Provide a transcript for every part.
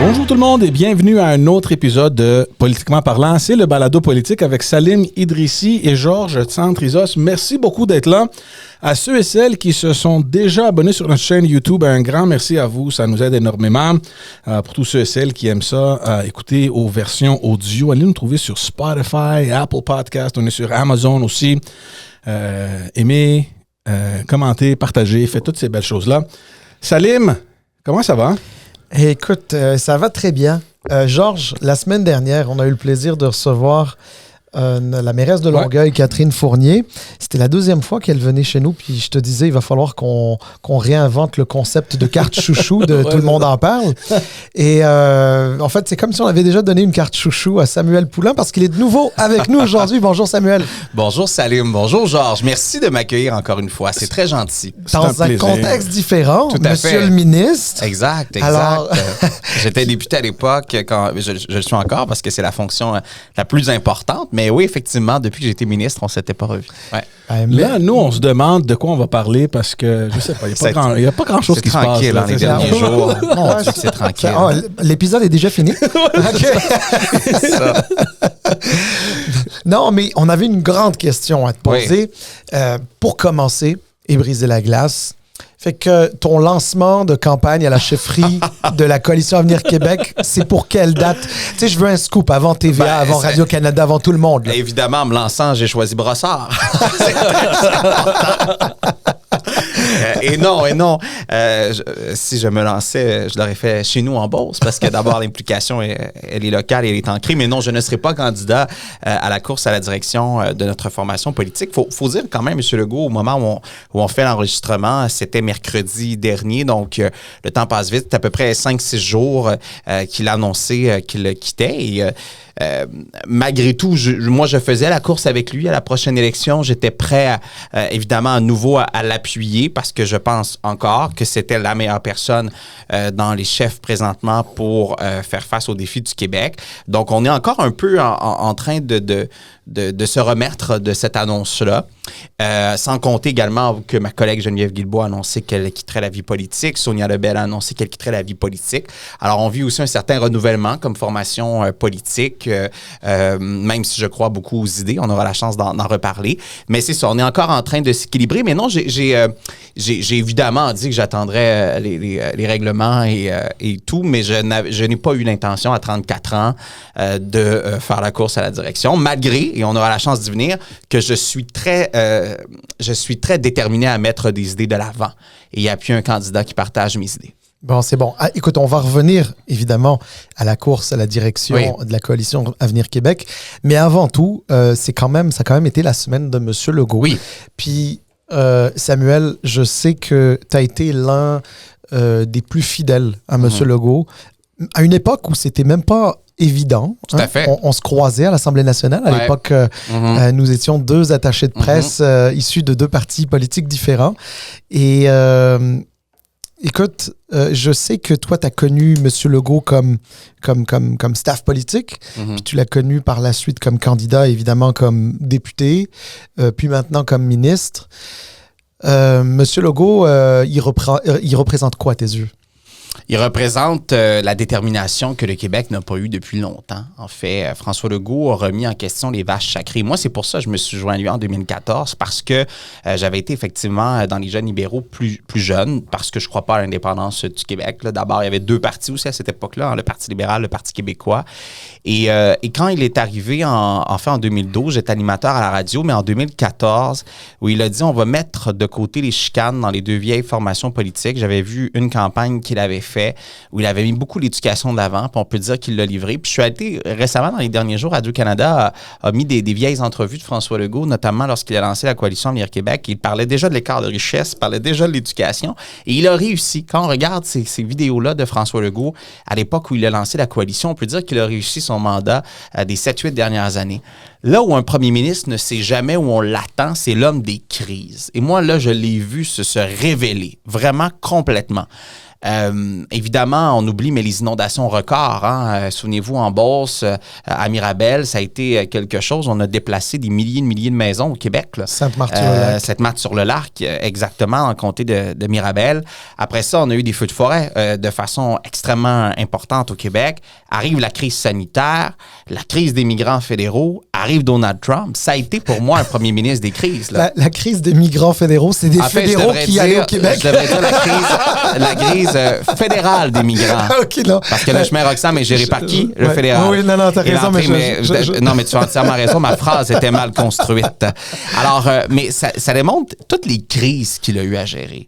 Bonjour tout le monde et bienvenue à un autre épisode de Politiquement parlant. C'est le balado politique avec Salim Idrissi et Georges Tsantrizos. Merci beaucoup d'être là. À ceux et celles qui se sont déjà abonnés sur notre chaîne YouTube, un grand merci à vous. Ça nous aide énormément. Pour tous ceux et celles qui aiment ça, écoutez aux versions audio. Allez nous trouver sur Spotify, Apple Podcast. On est sur Amazon aussi. Aimez, commentez, partagez, faites toutes ces belles choses-là. Salim, comment ça va? Écoute, ça va très bien. Georges, la semaine dernière, on a eu le plaisir de recevoir la mairesse de Longueuil, Catherine Fournier. C'était la deuxième fois qu'elle venait chez nous, puis je te disais, il va falloir qu'on réinvente le concept de carte chouchou, de tout le monde en parle. Et en fait, c'est comme si on avait déjà donné une carte chouchou à Samuel Poulin, parce qu'il est de nouveau avec nous aujourd'hui. Bonjour Samuel. Bonjour Salim, bonjour Georges. Merci de m'accueillir encore une fois, c'est très gentil. Dans un contexte différent, tout à Monsieur fait. Le ministre. Exact. Alors... J'étais député à l'époque, quand je le suis encore, parce que c'est la fonction la plus importante, mais oui, effectivement, depuis que j'étais ministre, on ne s'était pas revus. Ouais. Là, nous, on se demande de quoi on va parler parce que, je sais pas, il n'y a pas grand-chose qui se passe. C'est tranquille dans les derniers jours. Mon Dieu, c'est tranquille. L'épisode est déjà fini. C'est ça. Non, mais on avait une grande question à te poser. Oui. Pour commencer et briser la glace, fait que ton lancement de campagne à la chefferie de la Coalition Avenir Québec, c'est pour quelle date? Tu sais, je veux un scoop avant TVA, avant Radio-Canada, avant tout le monde. Là. Évidemment, en me lançant, j'ai choisi Brossard. Et non. Si je me lançais, je l'aurais fait chez nous en Beauce, parce que d'abord, l'implication, elle est locale et elle est ancrée. Mais non, je ne serai pas candidat à la course à la direction de notre formation politique. Faut dire quand même, M. Legault, au moment où on fait l'enregistrement, c'était mercredi dernier, donc le temps passe vite. C'est à peu près 5-6 jours qu'il a annoncé qu'il quittait. Et malgré tout, moi, je faisais la course avec lui à la prochaine élection. J'étais prêt, évidemment, à nouveau à l'appuyer parce que je pense encore que c'était la meilleure personne dans les chefs présentement pour faire face aux défis du Québec. Donc, on est encore un peu en train de se remettre de cette annonce-là. Sans compter également que ma collègue Geneviève Guilbeault a annoncé qu'elle quitterait la vie politique. Sonia Lebel a annoncé qu'elle quitterait la vie politique. Alors, on vit aussi un certain renouvellement comme formation politique, même si je crois beaucoup aux idées. On aura la chance d'en reparler. Mais c'est ça, on est encore en train de s'équilibrer. Mais non, j'ai évidemment dit que j'attendrais les règlements et tout, mais je n'ai pas eu l'intention à 34 ans de faire la course à la direction, malgré, et on aura la chance d'y venir, que je suis très déterminé à mettre des idées de l'avant et appuyer un candidat qui partage mes idées. Bon, c'est bon. Ah, écoute, on va revenir, évidemment, à la course à la direction de la Coalition Avenir Québec. Mais avant tout, ça a quand même été la semaine de M. Legault. Oui. Puis, Samuel, je sais que tu as été l'un des plus fidèles à M. Legault, à une époque où c'était même pas évident. Tout à fait. On se croisait à l'Assemblée nationale. À l'époque, nous étions deux attachés de presse issus de deux partis politiques différents. Et écoute, je sais que toi, tu as connu M. Legault comme staff politique, puis tu l'as connu par la suite comme candidat, évidemment comme député, puis maintenant comme ministre. M. Legault, il représente quoi à tes yeux? Il représente la détermination que le Québec n'a pas eue depuis longtemps. En fait, François Legault a remis en question les vaches sacrées. Moi, c'est pour ça que je me suis joint à lui en 2014, parce que j'avais été effectivement dans les jeunes libéraux plus jeunes, parce que je ne crois pas à l'indépendance du Québec. Là, d'abord, il y avait deux partis aussi à cette époque-là, hein, le Parti libéral, le Parti québécois. Et quand il est arrivé, en 2012, j'étais animateur à la radio, mais en 2014, où il a dit on va mettre de côté les chicanes dans les deux vieilles formations politiques. J'avais vu une campagne qu'il avait fait, où il avait mis beaucoup l'éducation de l'avant, puis on peut dire qu'il l'a livré. Puis je suis allé récemment, dans les derniers jours, Radio-Canada a mis des vieilles entrevues de François Legault, notamment lorsqu'il a lancé la Coalition Avenir Québec. Il parlait déjà de l'écart de richesse, il parlait déjà de l'éducation, et il a réussi. Quand on regarde ces vidéos-là de François Legault, à l'époque où il a lancé la coalition, on peut dire qu'il a réussi son mandat des 7-8 dernières années. Là où un premier ministre ne sait jamais où on l'attend, c'est l'homme des crises. Et moi, là, je l'ai vu se révéler, vraiment complètement. Évidemment, on oublie, mais les inondations records, hein, souvenez-vous, en Beauce, à Mirabel, ça a été quelque chose. On a déplacé des milliers de maisons au Québec. Là. Sainte-Marthe-sur-le-Lac. Sainte-Marthe-sur-le-Lac, exactement, dans le comté de Mirabel. Après ça, on a eu des feux de forêt de façon extrêmement importante au Québec. Arrive la crise sanitaire, la crise des migrants fédéraux, arrive Donald Trump. Ça a été pour moi un premier ministre des crises. Là. La crise des migrants fédéraux, c'est des fédéraux qui allaient au Québec. Je devrais dire la crise fédérale des migrants. OK, non. Parce que le chemin Roxham est géré par qui? Le fédéral. Oui, non, t'as raison. Non, mais tu as entièrement raison. Ma phrase était mal construite. Alors, mais ça démontre toutes les crises qu'il a eu à gérer.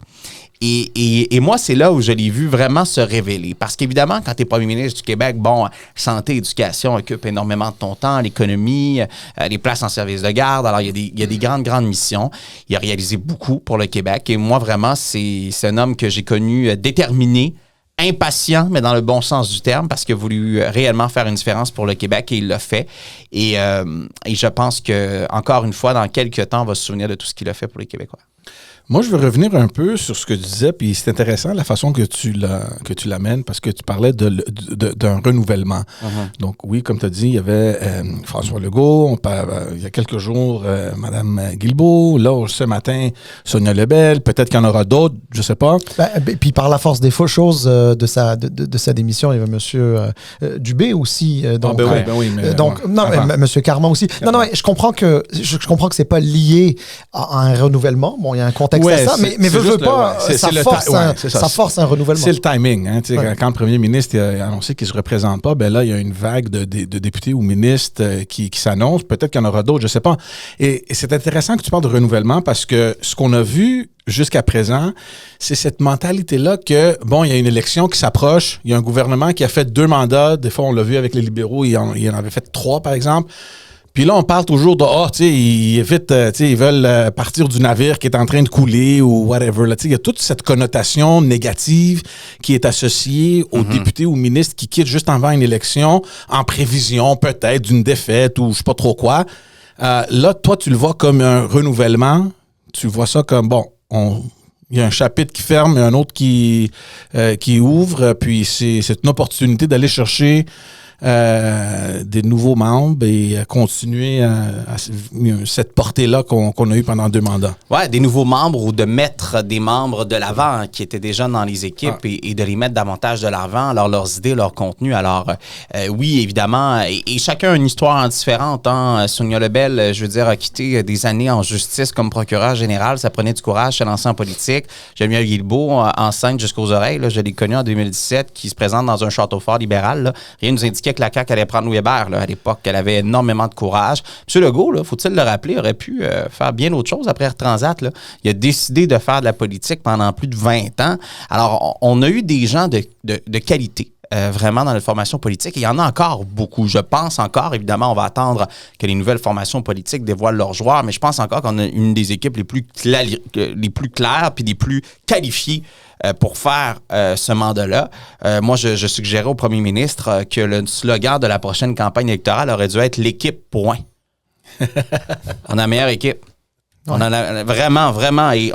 Et moi, c'est là où je l'ai vu vraiment se révéler. Parce qu'évidemment, quand tu es premier ministre du Québec, bon, santé, éducation occupent énormément de ton temps, l'économie, les places en service de garde. Alors, il y a des grandes missions. Il a réalisé beaucoup pour le Québec. Et moi, vraiment, c'est un homme que j'ai connu déterminé, impatient, mais dans le bon sens du terme, parce qu'il a voulu réellement faire une différence pour le Québec et il l'a fait. Et je pense que encore une fois, dans quelques temps, on va se souvenir de tout ce qu'il a fait pour les Québécois. Moi, je veux revenir un peu sur ce que tu disais, puis c'est intéressant la façon que tu l'amènes, parce que tu parlais d'un renouvellement. Uh-huh. Donc oui, comme tu as dit, il y avait François Legault, il y a quelques jours, Mme Guilbeault, là, ce matin, Sonia Lebel, peut-être qu'il y en aura d'autres, je ne sais pas. Puis par la force des choses de sa démission, il y avait M. Dubé aussi. Donc, M. Carman aussi. Non, je comprends que c'est pas lié à un renouvellement. Bon, il y a un contexte à ça, mais veux pas, ça force un renouvellement. C'est le timing. Hein, quand le premier ministre a annoncé qu'il ne se représente pas, ben là, il y a une vague de députés ou ministres qui s'annoncent. Peut-être qu'il y en aura d'autres, je ne sais pas. Et c'est intéressant que tu parles de renouvellement parce que ce qu'on a vu jusqu'à présent, c'est cette mentalité-là que, bon, il y a une élection qui s'approche, il y a un gouvernement qui a fait 2 mandats, des fois on l'a vu avec les libéraux, il en avait fait 3 par exemple. Puis là, on parle toujours de, ils veulent partir du navire qui est en train de couler ou whatever. Là, il y a toute cette connotation négative qui est associée aux députés ou ministres qui quittent juste avant une élection en prévision peut-être d'une défaite ou je sais pas trop quoi. Là, toi, tu le vois comme un renouvellement. Tu vois ça comme, bon, il y a un chapitre qui ferme et un autre qui ouvre. Puis c'est une opportunité d'aller chercher des nouveaux membres et continuer à cette portée-là qu'on a eue pendant 2 mandats. Oui, des nouveaux membres ou de mettre des membres de l'avant qui étaient déjà dans les équipes et de les mettre davantage de l'avant, alors leurs idées, leur contenu. Alors, oui, évidemment, et chacun a une histoire différente. Hein. Sonia Lebel, je veux dire, a quitté des années en justice comme procureur général. Ça prenait du courage, se lancer en politique. Geneviève Guilbeault, enceinte jusqu'aux oreilles, là, je l'ai connue en 2017, qui se présente dans un château fort libéral. Là. Rien ne nous indiquait que la CAQ allait prendre Louis Hébert à l'époque. Elle avait énormément de courage. M. Legault, faut-il le rappeler, aurait pu faire bien autre chose après Air Transat. Là. Il a décidé de faire de la politique pendant plus de 20 ans. Alors, on a eu des gens de qualité. Vraiment dans la formation politique. Et il y en a encore beaucoup. Je pense encore, évidemment, on va attendre que les nouvelles formations politiques dévoilent leurs joueurs, mais je pense encore qu'on a une des équipes les plus claires puis les plus qualifiées pour faire ce mandat-là. Moi, je suggérais au premier ministre que le slogan de la prochaine campagne électorale aurait dû être « L'équipe, point ». On a la meilleure équipe. On en a vraiment, et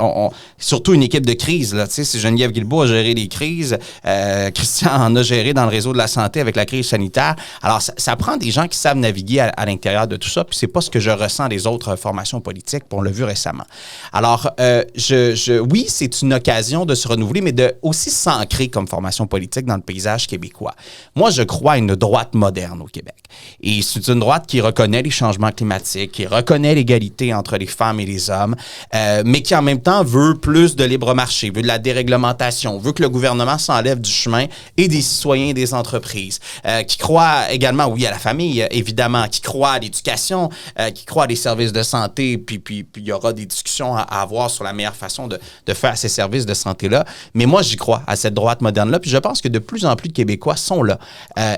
surtout une équipe de crise. Là. Si Geneviève Guilbeault a géré des crises, Christian en a géré dans le réseau de la santé avec la crise sanitaire. Alors, ça prend des gens qui savent naviguer à l'intérieur de tout ça, puis c'est pas ce que je ressens des autres formations politiques, puis on l'a vu récemment. Alors, oui, c'est une occasion de se renouveler, mais de aussi s'ancrer comme formation politique dans le paysage québécois. Moi, je crois à une droite moderne au Québec. Et c'est une droite qui reconnaît les changements climatiques, qui reconnaît l'égalité entre les femmes et les hommes, mais qui en même temps veut plus de libre marché, veut de la déréglementation, veut que le gouvernement s'enlève du chemin et des citoyens et des entreprises, qui croit également, oui, à la famille, évidemment, qui croit à l'éducation, qui croit à des services de santé, puis il y aura des discussions à avoir sur la meilleure façon de faire ces services de santé-là. Mais moi, j'y crois à cette droite moderne-là, puis je pense que de plus en plus de Québécois sont là.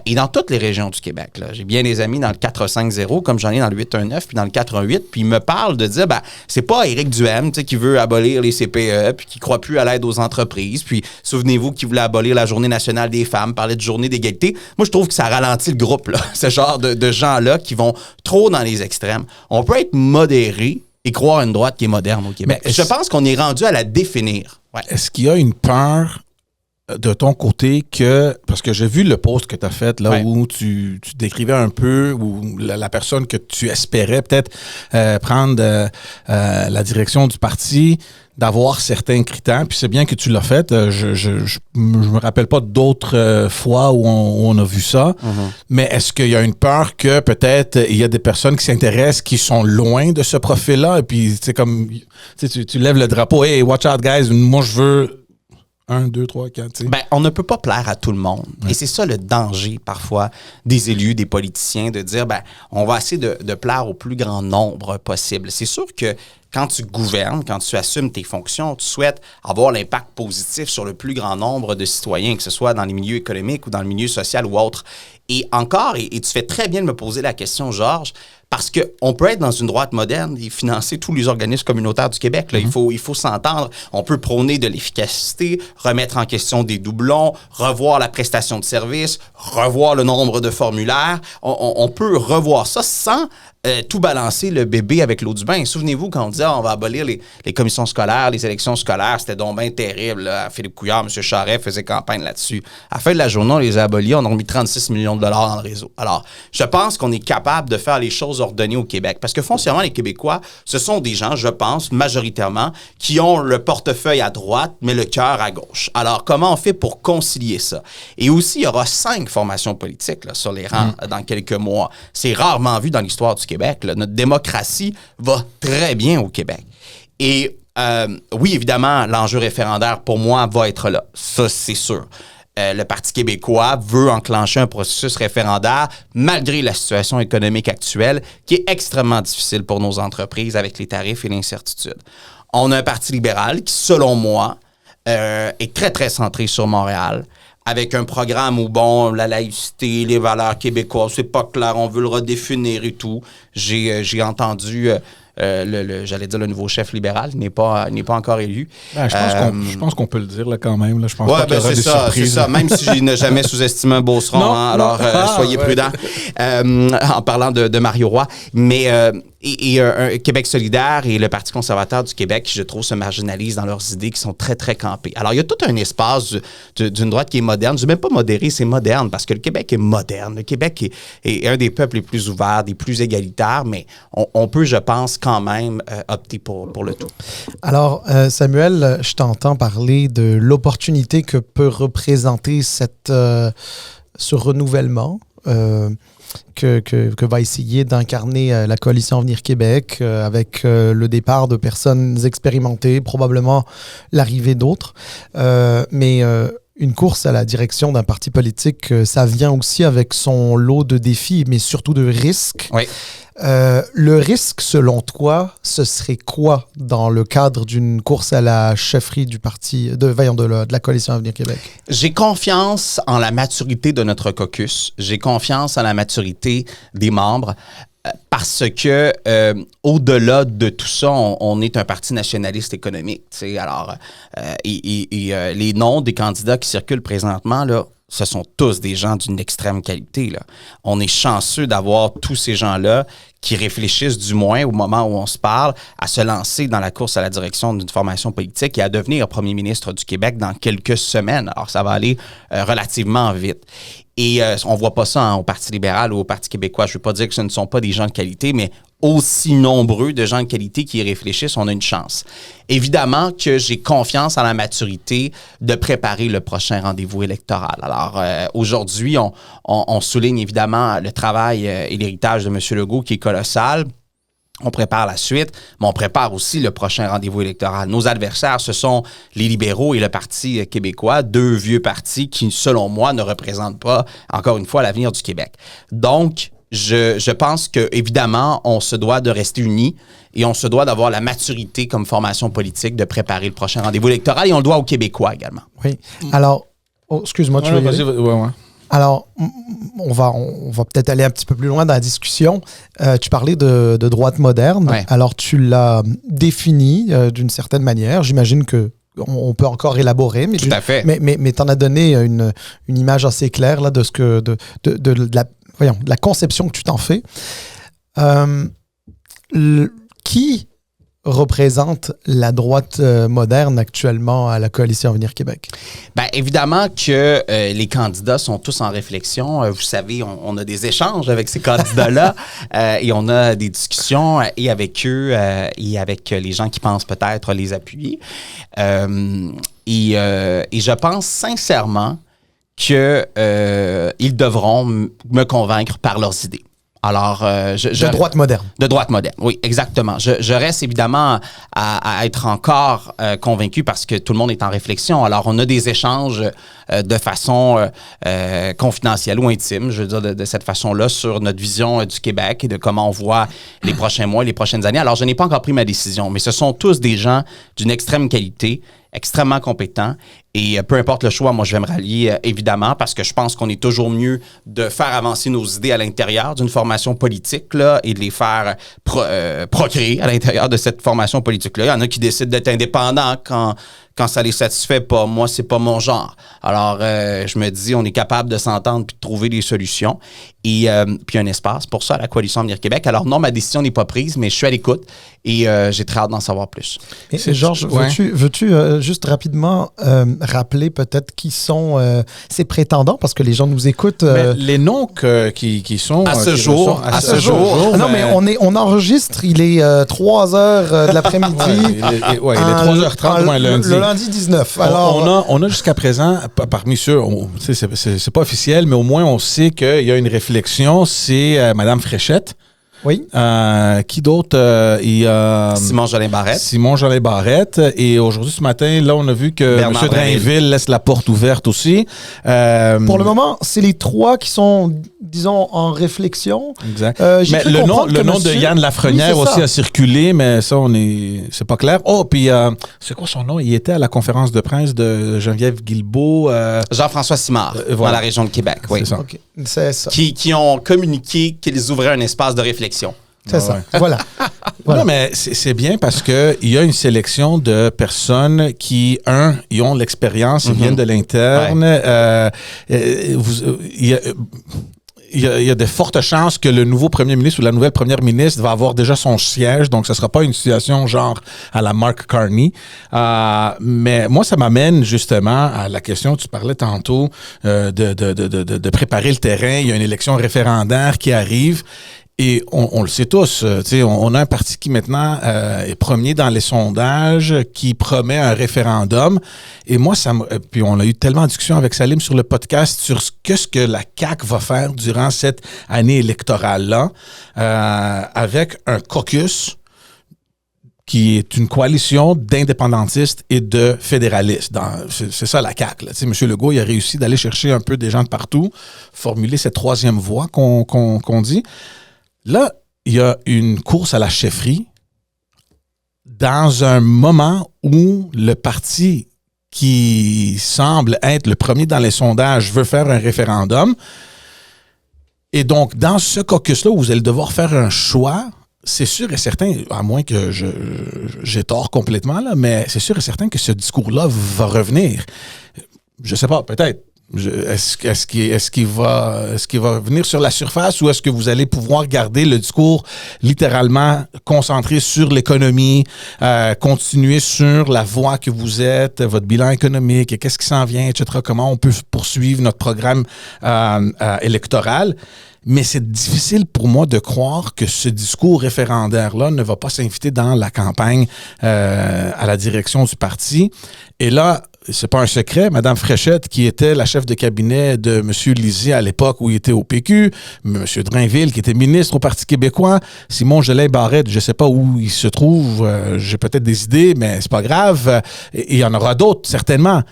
Et dans toutes les régions du Québec, là. J'ai bien des amis dans le 450, comme j'en ai dans le 819, puis dans le 418, puis ils me parlent de dire, c'est pas Éric Duhaime qui veut abolir les CPE, puis qui croit plus à l'aide aux entreprises, puis souvenez-vous qu'il voulait abolir la Journée nationale des femmes, parler de journée d'égalité. Moi, je trouve que ça ralentit le groupe, là, ce genre de gens-là qui vont trop dans les extrêmes. On peut être modéré et croire à une droite qui est moderne au Québec. Je pense qu'on est rendu à la définir. Ouais. Est-ce qu'il y a une peur de ton côté que, parce que j'ai vu le post que tu as fait là où tu décrivais un peu où la personne que tu espérais peut-être prendre la direction du parti, d'avoir certains critères, puis c'est bien que tu l'as fait. Je me rappelle pas d'autres fois où on a vu ça, mais est-ce qu'il y a une peur que peut-être il y a des personnes qui s'intéressent qui sont loin de ce profil-là, et puis c'est comme tu lèves le drapeau, hey, watch out guys, moi je veux 1, 2, 3, 4. Ben, on ne peut pas plaire à tout le monde. Ouais. Et c'est ça le danger, parfois, des élus, des politiciens, de dire, ben, on va essayer de plaire au plus grand nombre possible. C'est sûr que quand tu gouvernes, quand tu assumes tes fonctions, tu souhaites avoir l'impact positif sur le plus grand nombre de citoyens, que ce soit dans les milieux économiques ou dans le milieu social ou autre. Et encore, et tu fais très bien de me poser la question, Georges, parce qu'on peut être dans une droite moderne et financer tous les organismes communautaires du Québec. Là. Il faut s'entendre. On peut prôner de l'efficacité, remettre en question des doublons, revoir la prestation de service, revoir le nombre de formulaires. On peut revoir ça sans tout balancer le bébé avec l'eau du bain. Souvenez-vous quand on disait on va abolir les commissions scolaires, les élections scolaires, c'était donc bien terrible. Là. Philippe Couillard, M. Charest faisaient campagne là-dessus. À la fin de la journée, on les a abolis, on a mis 36 millions de dollars dans le réseau. Alors, je pense qu'on est capable de faire les choses ordonnées au Québec. Parce que foncièrement, les Québécois, ce sont des gens, je pense, majoritairement, qui ont le portefeuille à droite, mais le cœur à gauche. Alors, comment on fait pour concilier ça? Et aussi, il y aura 5 formations politiques là, sur les rangs dans quelques mois. C'est rarement vu dans l'histoire du Québec. Là. Notre démocratie va très bien au Québec. Et oui, évidemment, l'enjeu référendaire, pour moi, va être là. Ça, c'est sûr. Le Parti québécois veut enclencher un processus référendaire malgré la situation économique actuelle qui est extrêmement difficile pour nos entreprises avec les tarifs et l'incertitude. On a un Parti libéral qui, selon moi, est très, très centré sur Montréal, avec un programme où, bon, la laïcité, les valeurs québécoises, c'est pas clair, on veut le redéfinir et tout. J'ai entendu... j'allais dire le nouveau chef libéral, il n'est pas encore élu. Ben, je pense qu'on peut le dire là, quand même. Là. Je pense pas qu'il y aura c'est des surprises. C'est ça. Même si je n'ai jamais sous-estimé un Beauceron, alors soyez prudents en parlant de Mario Roy. Mais Québec solidaire et le Parti conservateur du Québec, je trouve, se marginalisent dans leurs idées qui sont très, très campées. Alors, il y a tout un espace d'une droite qui est moderne. Je ne dis même pas modérée, c'est moderne, parce que le Québec est moderne. Le Québec est un des peuples les plus ouverts, des plus égalitaires, mais on peut, je pense, quand même opter pour le tout. Alors, Samuel, je t'entends parler de l'opportunité que peut représenter ce renouvellement que va essayer d'incarner la coalition Avenir Québec avec le départ de personnes expérimentées, probablement l'arrivée d'autres. Mais une course à la direction d'un parti politique, ça vient aussi avec son lot de défis, mais surtout de risques. Oui. Le risque, selon toi, ce serait quoi dans le cadre d'une course à la chefferie du parti, de la coalition Avenir Québec? J'ai confiance en la maturité de notre caucus. J'ai confiance en la maturité des membres. Parce que, au-delà de tout ça, on est un parti nationaliste économique. T'sais. Alors, les noms des candidats qui circulent présentement, là, ce sont tous des gens d'une extrême qualité. Là. On est chanceux d'avoir tous ces gens-là qui réfléchissent, du moins au moment où on se parle, à se lancer dans la course à la direction d'une formation politique et à devenir premier ministre du Québec dans quelques semaines. Alors, ça va aller relativement vite. Et on ne voit pas ça au Parti libéral ou au Parti québécois. Je ne veux pas dire que ce ne sont pas des gens de qualité, mais aussi nombreux de gens de qualité qui y réfléchissent, on a une chance. Évidemment que j'ai confiance en la maturité de préparer le prochain rendez-vous électoral. Alors, aujourd'hui, on souligne évidemment le travail et l'héritage de M. Legault qui est colossal. On prépare la suite, mais on prépare aussi le prochain rendez-vous électoral. Nos adversaires, ce sont les libéraux et le Parti québécois, 2 vieux partis qui, selon moi, ne représentent pas, encore une fois, l'avenir du Québec. Donc, je pense qu'évidemment, on se doit de rester unis et on se doit d'avoir la maturité comme formation politique de préparer le prochain rendez-vous électoral et on le doit aux Québécois également. Oui. Alors, excuse-moi, tu veux y aller? Ouais. Alors, on va peut-être aller un petit peu plus loin dans la discussion. Tu parlais de droite moderne. Ouais. Alors, tu l'as défini d'une certaine manière. J'imagine qu'on peut encore élaborer. Mais tout à fait. Mais tu en as donné une image assez claire là, de la conception que tu t'en fais. Qui représente la droite moderne actuellement à la Coalition Avenir Québec? Bien, évidemment que les candidats sont tous en réflexion. Vous savez, on a des échanges avec ces candidats-là et on a des discussions et avec eux et avec les gens qui pensent peut-être les appuyer. Et je pense sincèrement qu'ils devront me convaincre par leurs idées. Alors, de droite moderne. De droite moderne, oui, exactement. Je reste évidemment à être encore convaincu parce que tout le monde est en réflexion. Alors, on a des échanges de façon confidentielle ou intime, je veux dire, de cette façon-là, sur notre vision du Québec et de comment on voit les prochains mois, les prochaines années. Alors, je n'ai pas encore pris ma décision, mais ce sont tous des gens d'une extrême qualité, extrêmement compétents. Et peu importe le choix, moi, je vais me rallier, évidemment, parce que je pense qu'on est toujours mieux de faire avancer nos idées à l'intérieur d'une formation politique là, et de les faire procréer à l'intérieur de cette formation politique-là. Il y en a qui décident d'être indépendants quand ça les satisfait pas. Moi, c'est pas mon genre. Alors, je me dis, on est capable de s'entendre puis de trouver des solutions. Et puis, un espace pour ça à la Coalition Avenir Québec. Alors, non, ma décision n'est pas prise, mais je suis à l'écoute et j'ai très hâte d'en savoir plus. Et Georges, veux-tu juste rapidement rappeler peut-être qui sont ces prétendants, parce que les gens nous écoutent. Les noms qui sont... À ce jour. Non, mais on enregistre, il est 3 heures de l'après-midi. Il est 3h30 lundi. Le lundi 19. Alors, on a jusqu'à présent, parmi ceux, c'est pas officiel, mais au moins on sait qu'il y a une réflexion, c'est Mme Fréchette. Oui. Qui d'autre? Simon Jolin Barrette. Simon Jolin Barrette. Et aujourd'hui, ce matin, là, on a vu que M. Drainville laisse la porte ouverte aussi. Pour le moment, c'est les 3 qui sont, disons, en réflexion. Exact. Mais le nom de Yann Lafrenière aussi a circulé, mais ça, c'est pas clair. Oh, puis c'est quoi son nom? Il était à la conférence de presse de Geneviève Guilbeault. Jean-François Simard, dans la région de Québec. Oui. C'est ça. Okay. C'est ça. Qui ont communiqué qu'ils ouvraient un espace de réflexion. C'est ça. Voilà. Non, mais c'est bien parce qu'il y a une sélection de personnes qui, ils ont l'expérience, ils viennent de l'interne. Il y a de fortes chances que le nouveau premier ministre ou la nouvelle première ministre va avoir déjà son siège, donc ce ne sera pas une situation genre à la Mark Carney. Mais moi, ça m'amène justement à la question, tu parlais tantôt de préparer le terrain. Il y a une élection référendaire qui arrive. Et on le sait tous, on a un parti qui maintenant est premier dans les sondages, qui promet un référendum. Et moi, puis on a eu tellement de discussions avec Salim sur le podcast sur ce que la CAQ va faire durant cette année électorale-là, avec un caucus qui est une coalition d'indépendantistes et de fédéralistes. C'est ça la CAQ. M. Legault, il a réussi d'aller chercher un peu des gens de partout, formuler cette troisième voie qu'on dit. Là, il y a une course à la chefferie dans un moment où le parti qui semble être le premier dans les sondages veut faire un référendum. Et donc, dans ce caucus-là, où vous allez devoir faire un choix, c'est sûr et certain, à moins que j'ai tort complètement, là, mais c'est sûr et certain que ce discours-là va revenir. Je sais pas, peut-être. Est-ce qu'il va venir sur la surface ou est-ce que vous allez pouvoir garder le discours littéralement concentré sur l'économie, continuer sur la voie que vous êtes, votre bilan économique, et qu'est-ce qui s'en vient, etc., comment on peut poursuivre notre programme électoral? Mais c'est difficile pour moi de croire que ce discours référendaire-là ne va pas s'inviter dans la campagne à la direction du parti. Et là, c'est pas un secret, Mme Fréchette, qui était la chef de cabinet de M. Lisée à l'époque où il était au PQ, M. Drainville, qui était ministre au Parti québécois, Simon Jolin Barrette, je sais pas où il se trouve, j'ai peut-être des idées, mais c'est pas grave. Et il y en aura d'autres, certainement.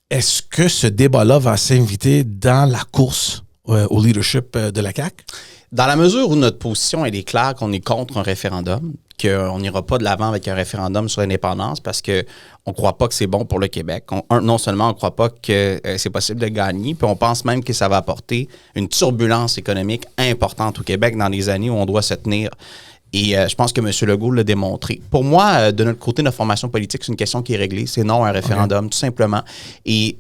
Est-ce que ce débat-là va s'inviter dans la course au leadership de la CAQ? Dans la mesure où notre position, elle est claire qu'on est contre un référendum, qu'on n'ira pas de l'avant avec un référendum sur l'indépendance parce qu'on ne croit pas que c'est bon pour le Québec. Non seulement on ne croit pas que c'est possible de gagner, puis on pense même que ça va apporter une turbulence économique importante au Québec dans les années où on doit se tenir. Et je pense que M. Legault l'a démontré. Pour moi, de notre côté, notre formation politique, c'est une question qui est réglée. C'est non à un référendum, tout simplement. Et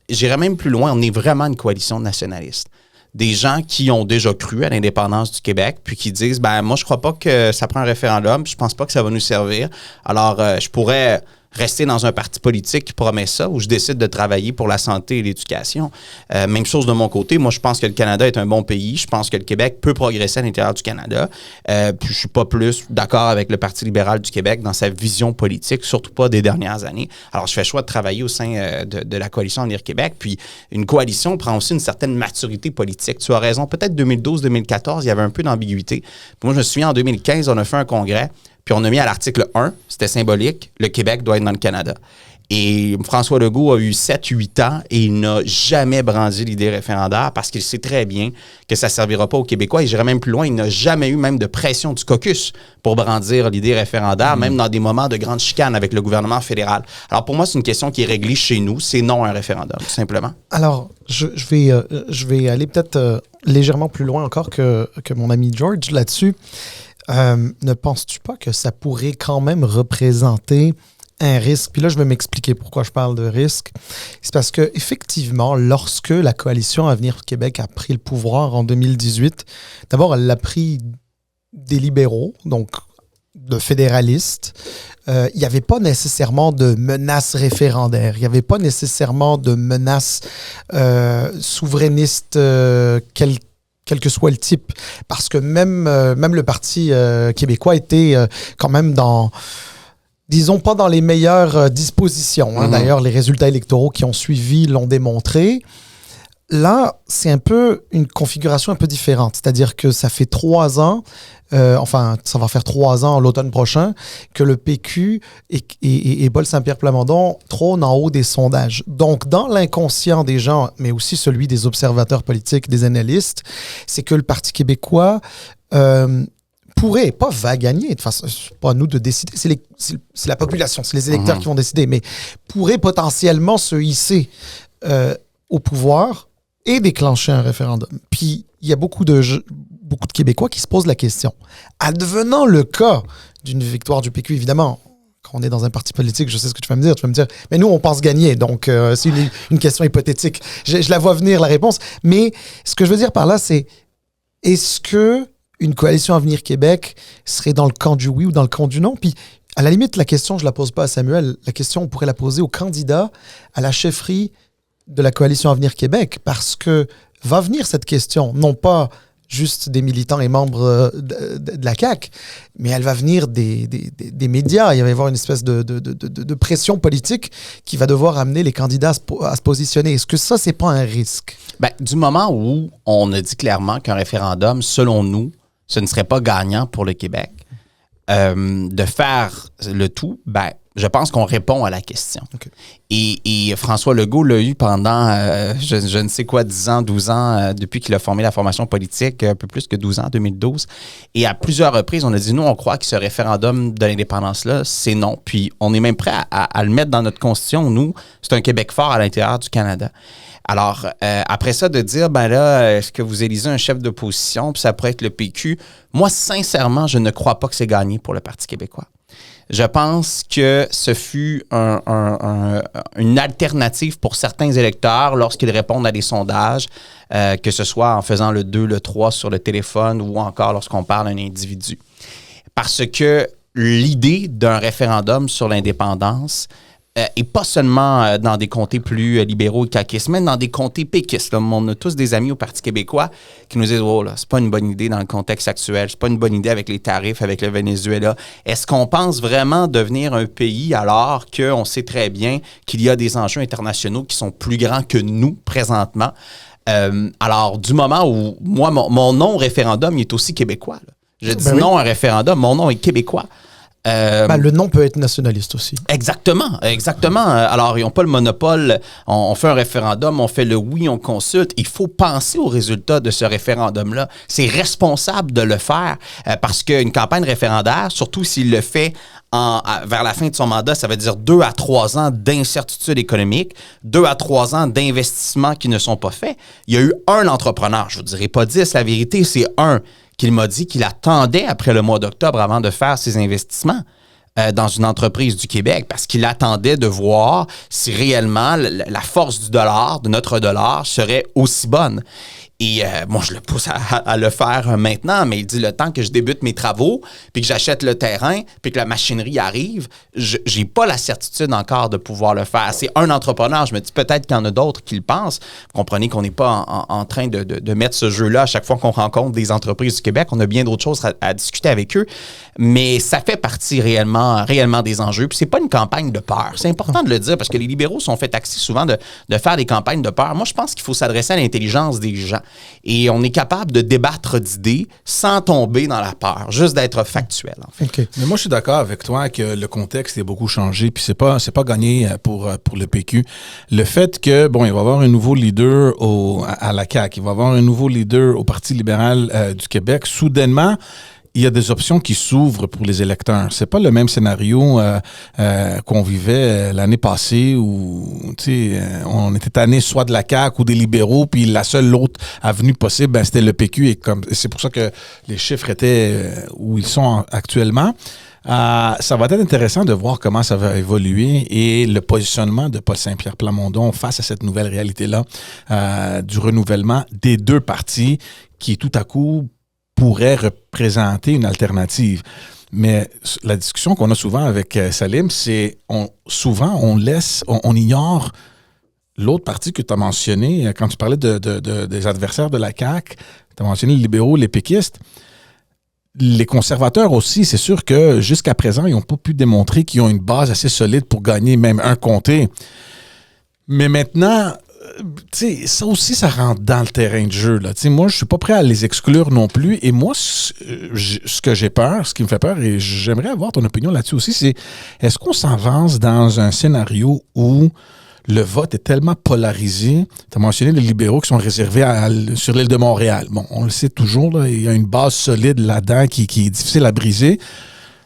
j'irais même plus loin. On est vraiment une coalition nationaliste. des gens qui ont déjà cru à l'indépendance du Québec, puis qui disent, moi, je crois pas que ça prend un référendum, puis je pense pas que ça va nous servir. Alors, je pourrais rester dans un parti politique qui promet ça, où je décide de travailler pour la santé et l'éducation. Même chose de mon côté. Moi, je pense que le Canada est un bon pays. Je pense que le Québec peut progresser à l'intérieur du Canada. Puis je suis pas plus d'accord avec le Parti libéral du Québec dans sa vision politique, surtout pas des dernières années. Alors, je fais le choix de travailler au sein de la coalition Avenir Québec. Puis une coalition prend aussi une certaine maturité politique. Tu as raison. Peut-être 2012-2014, il y avait un peu d'ambiguïté. Puis moi, je me souviens, en 2015, on a fait un congrès. Puis on a mis à l'article 1, c'était symbolique, le Québec doit être dans le Canada. Et François Legault a eu 7-8 ans et il n'a jamais brandi l'idée référendaire parce qu'il sait très bien que ça ne servira pas aux Québécois. Et j'irais même plus loin, il n'a jamais eu même de pression du caucus pour brandir l'idée référendaire, même dans des moments de grande chicane avec le gouvernement fédéral. Alors pour moi, c'est une question qui est réglée chez nous, c'est non à un référendum, tout simplement. Alors, je vais aller peut-être légèrement plus loin encore que mon ami George là-dessus. Ne penses-tu pas que ça pourrait quand même représenter un risque? Puis là, je vais m'expliquer pourquoi je parle de risque. C'est parce que effectivement, lorsque la coalition Avenir Québec a pris le pouvoir en 2018, d'abord, elle l'a pris des libéraux, donc de fédéralistes. Il n'y avait pas nécessairement de menaces référendaires. Il n'y avait pas nécessairement de menaces souverainistes quel que soit le type. Parce que même le Parti québécois était quand même disons, pas dans les meilleures dispositions. Hein. D'ailleurs, les résultats électoraux qui ont suivi l'ont démontré. Là, c'est un peu une configuration un peu différente. C'est-à-dire que ça fait 3 ans, ça va faire 3 ans l'automne prochain, que le PQ et Paul Saint-Pierre Plamondon trônent en haut des sondages. Donc, dans l'inconscient des gens, mais aussi celui des observateurs politiques, des analystes, c'est que le Parti québécois pourrait, va gagner, de toute façon, c'est pas à nous de décider, c'est la population, c'est les électeurs qui vont décider, mais pourrait potentiellement se hisser au pouvoir et déclencher un référendum. Puis, il y a beaucoup de Québécois qui se posent la question. Advenant le cas d'une victoire du PQ, évidemment, quand on est dans un parti politique, je sais ce que tu vas me dire. Tu vas me dire, mais nous, on pense gagner. Donc, c'est une question hypothétique. Je la vois venir, la réponse. Mais ce que je veux dire par là, c'est est-ce que une coalition Avenir Québec serait dans le camp du oui ou dans le camp du non? Puis, à la limite, la question, je ne la pose pas à Samuel. La question, on pourrait la poser au candidat à la chefferie de la coalition Avenir Québec, parce que va venir cette question, non pas juste des militants et membres de la CAQ, mais elle va venir des médias. Il va y avoir une espèce de pression politique qui va devoir amener les candidats à se positionner. Est-ce que ça, c'est pas un risque? Du moment où on a dit clairement qu'un référendum, selon nous, ce ne serait pas gagnant pour le Québec, de faire le tout, je pense qu'on répond à la question. Okay. Et François Legault l'a eu pendant, je ne sais quoi, 10 ans, 12 ans, depuis qu'il a formé la formation politique, un peu plus que 12 ans, 2012. Et à plusieurs reprises, on a dit, nous, on croit que ce référendum de l'indépendance-là, c'est non. Puis on est même prêt à le mettre dans notre constitution. Nous, c'est un Québec fort à l'intérieur du Canada. Alors, après ça, de dire, est-ce que vous élisez un chef d'opposition, puis ça pourrait être le PQ? Moi, sincèrement, je ne crois pas que c'est gagné pour le Parti québécois. Je pense que ce fut une alternative pour certains électeurs lorsqu'ils répondent à des sondages, que ce soit en faisant le 2, le 3 sur le téléphone ou encore lorsqu'on parle à un individu. Parce que l'idée d'un référendum sur l'indépendance, et pas seulement dans des comtés plus libéraux et caquistes, mais dans des comtés péquistes. Là, on a tous des amis au Parti québécois qui nous disent « Oh là, c'est pas une bonne idée dans le contexte actuel, c'est pas une bonne idée avec les tarifs, avec le Venezuela. Est-ce qu'on pense vraiment devenir un pays alors qu'on sait très bien qu'il y a des enjeux internationaux qui sont plus grands que nous présentement? » Alors, du moment où moi, mon non-référendum, il est aussi québécois. Là. Je dis non à un référendum, mon nom est québécois. Le nom peut être nationaliste aussi. Exactement. Alors, ils n'ont pas le monopole. On fait un référendum, on fait le oui, on consulte. Il faut penser aux résultats de ce référendum-là. C'est responsable de le faire parce qu'une campagne référendaire, surtout s'il le fait vers la fin de son mandat, ça veut dire 2 à 3 ans d'incertitude économique, 2 à 3 ans d'investissements qui ne sont pas faits. Il y a eu un entrepreneur, je ne vous dirai pas 10, la vérité, c'est un qu'il m'a dit qu'il attendait après le mois d'octobre avant de faire ses investissements dans une entreprise du Québec parce qu'il attendait de voir si réellement la force du dollar, de notre dollar, serait aussi bonne. Et moi, je le pousse à le faire maintenant, mais il dit le temps que je débute mes travaux, puis que j'achète le terrain, puis que la machinerie arrive, j'ai pas la certitude encore de pouvoir le faire. C'est un entrepreneur. Je me dis peut-être qu'il y en a d'autres qui le pensent. Vous comprenez qu'on n'est pas en train de mettre ce jeu-là à chaque fois qu'on rencontre des entreprises du Québec. On a bien d'autres choses à discuter avec eux. Mais ça fait partie réellement des enjeux. Puis c'est pas une campagne de peur. C'est important de le dire parce que les libéraux sont fait taxer souvent de faire des campagnes de peur. Moi, je pense qu'il faut s'adresser à l'intelligence des gens. Et on est capable de débattre d'idées sans tomber dans la peur, juste d'être factuel, en fait. Okay. Mais moi, je suis d'accord avec toi que le contexte est beaucoup changé, puis c'est pas gagné pour le PQ. Le fait que, il va y avoir un nouveau leader à la CAQ, il va y avoir un nouveau leader au Parti libéral du Québec, soudainement, il y a des options qui s'ouvrent pour les électeurs. C'est pas le même scénario qu'on vivait l'année passée où on était tanné soit de la CAQ ou des libéraux, puis la seule autre avenue possible, c'était le PQ. Et c'est pour ça que les chiffres étaient où ils sont actuellement. Ça va être intéressant de voir comment ça va évoluer et le positionnement de Paul Saint-Pierre Plamondon face à cette nouvelle réalité-là du renouvellement des deux partis qui, tout à coup, pourrait représenter une alternative. Mais la discussion qu'on a souvent avec Salim, c'est souvent on ignore l'autre parti que tu as mentionné quand tu parlais des adversaires de la CAQ. Tu as mentionné les libéraux, les péquistes. Les conservateurs aussi, c'est sûr que jusqu'à présent, ils n'ont pas pu démontrer qu'ils ont une base assez solide pour gagner même un comté. Mais maintenant, ça aussi, ça rentre dans le terrain de jeu. Là. Moi, je suis pas prêt à les exclure non plus. Et moi, ce que j'ai peur, ce qui me fait peur, et j'aimerais avoir ton opinion là-dessus aussi, c'est est-ce qu'on s'avance dans un scénario où le vote est tellement polarisé? Tu as mentionné les libéraux qui sont réservés sur l'île de Montréal. Bon, on le sait toujours, là, il y a une base solide là-dedans qui est difficile à briser.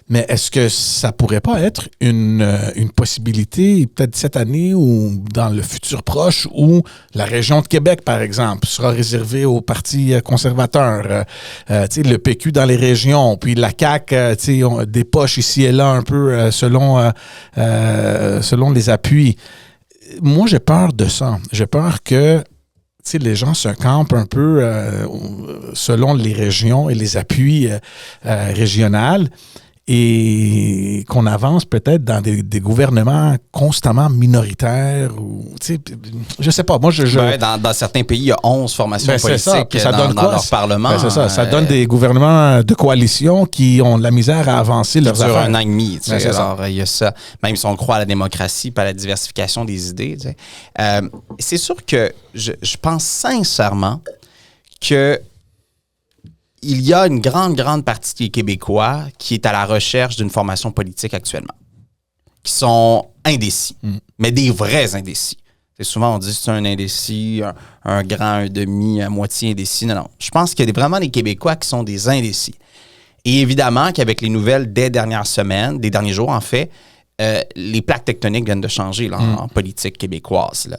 Mais est-ce que ça pourrait pas être une possibilité, peut-être cette année ou dans le futur proche, où la région de Québec, par exemple, sera réservée au Parti conservateur, le PQ dans les régions, puis la CAQ, des poches ici et là un peu selon les appuis. Moi, j'ai peur de ça. J'ai peur que les gens se campent un peu selon les régions et les appuis régionaux. Et qu'on avance peut-être dans des gouvernements constamment minoritaires ou, je sais pas, moi dans certains pays, il y a 11 formations politiques ça dans leur parlement. C'est ça, ça donne des gouvernements de coalition qui ont de la misère à avancer leurs affaires. Ça dure 1 an et demi, alors il y a ça. Même si on croit à la démocratie et à la diversification des idées, c'est sûr que je pense sincèrement que il y a une grande partie des Québécois qui est à la recherche d'une formation politique actuellement, qui sont indécis, mais des vrais indécis. Souvent, on dit que c'est un indécis, un grand, un demi, à moitié indécis. Non. Je pense qu'il y a vraiment des Québécois qui sont des indécis. Et évidemment qu'avec les nouvelles des dernières semaines, des derniers jours en fait, les plaques tectoniques viennent de changer là, en politique québécoise, là,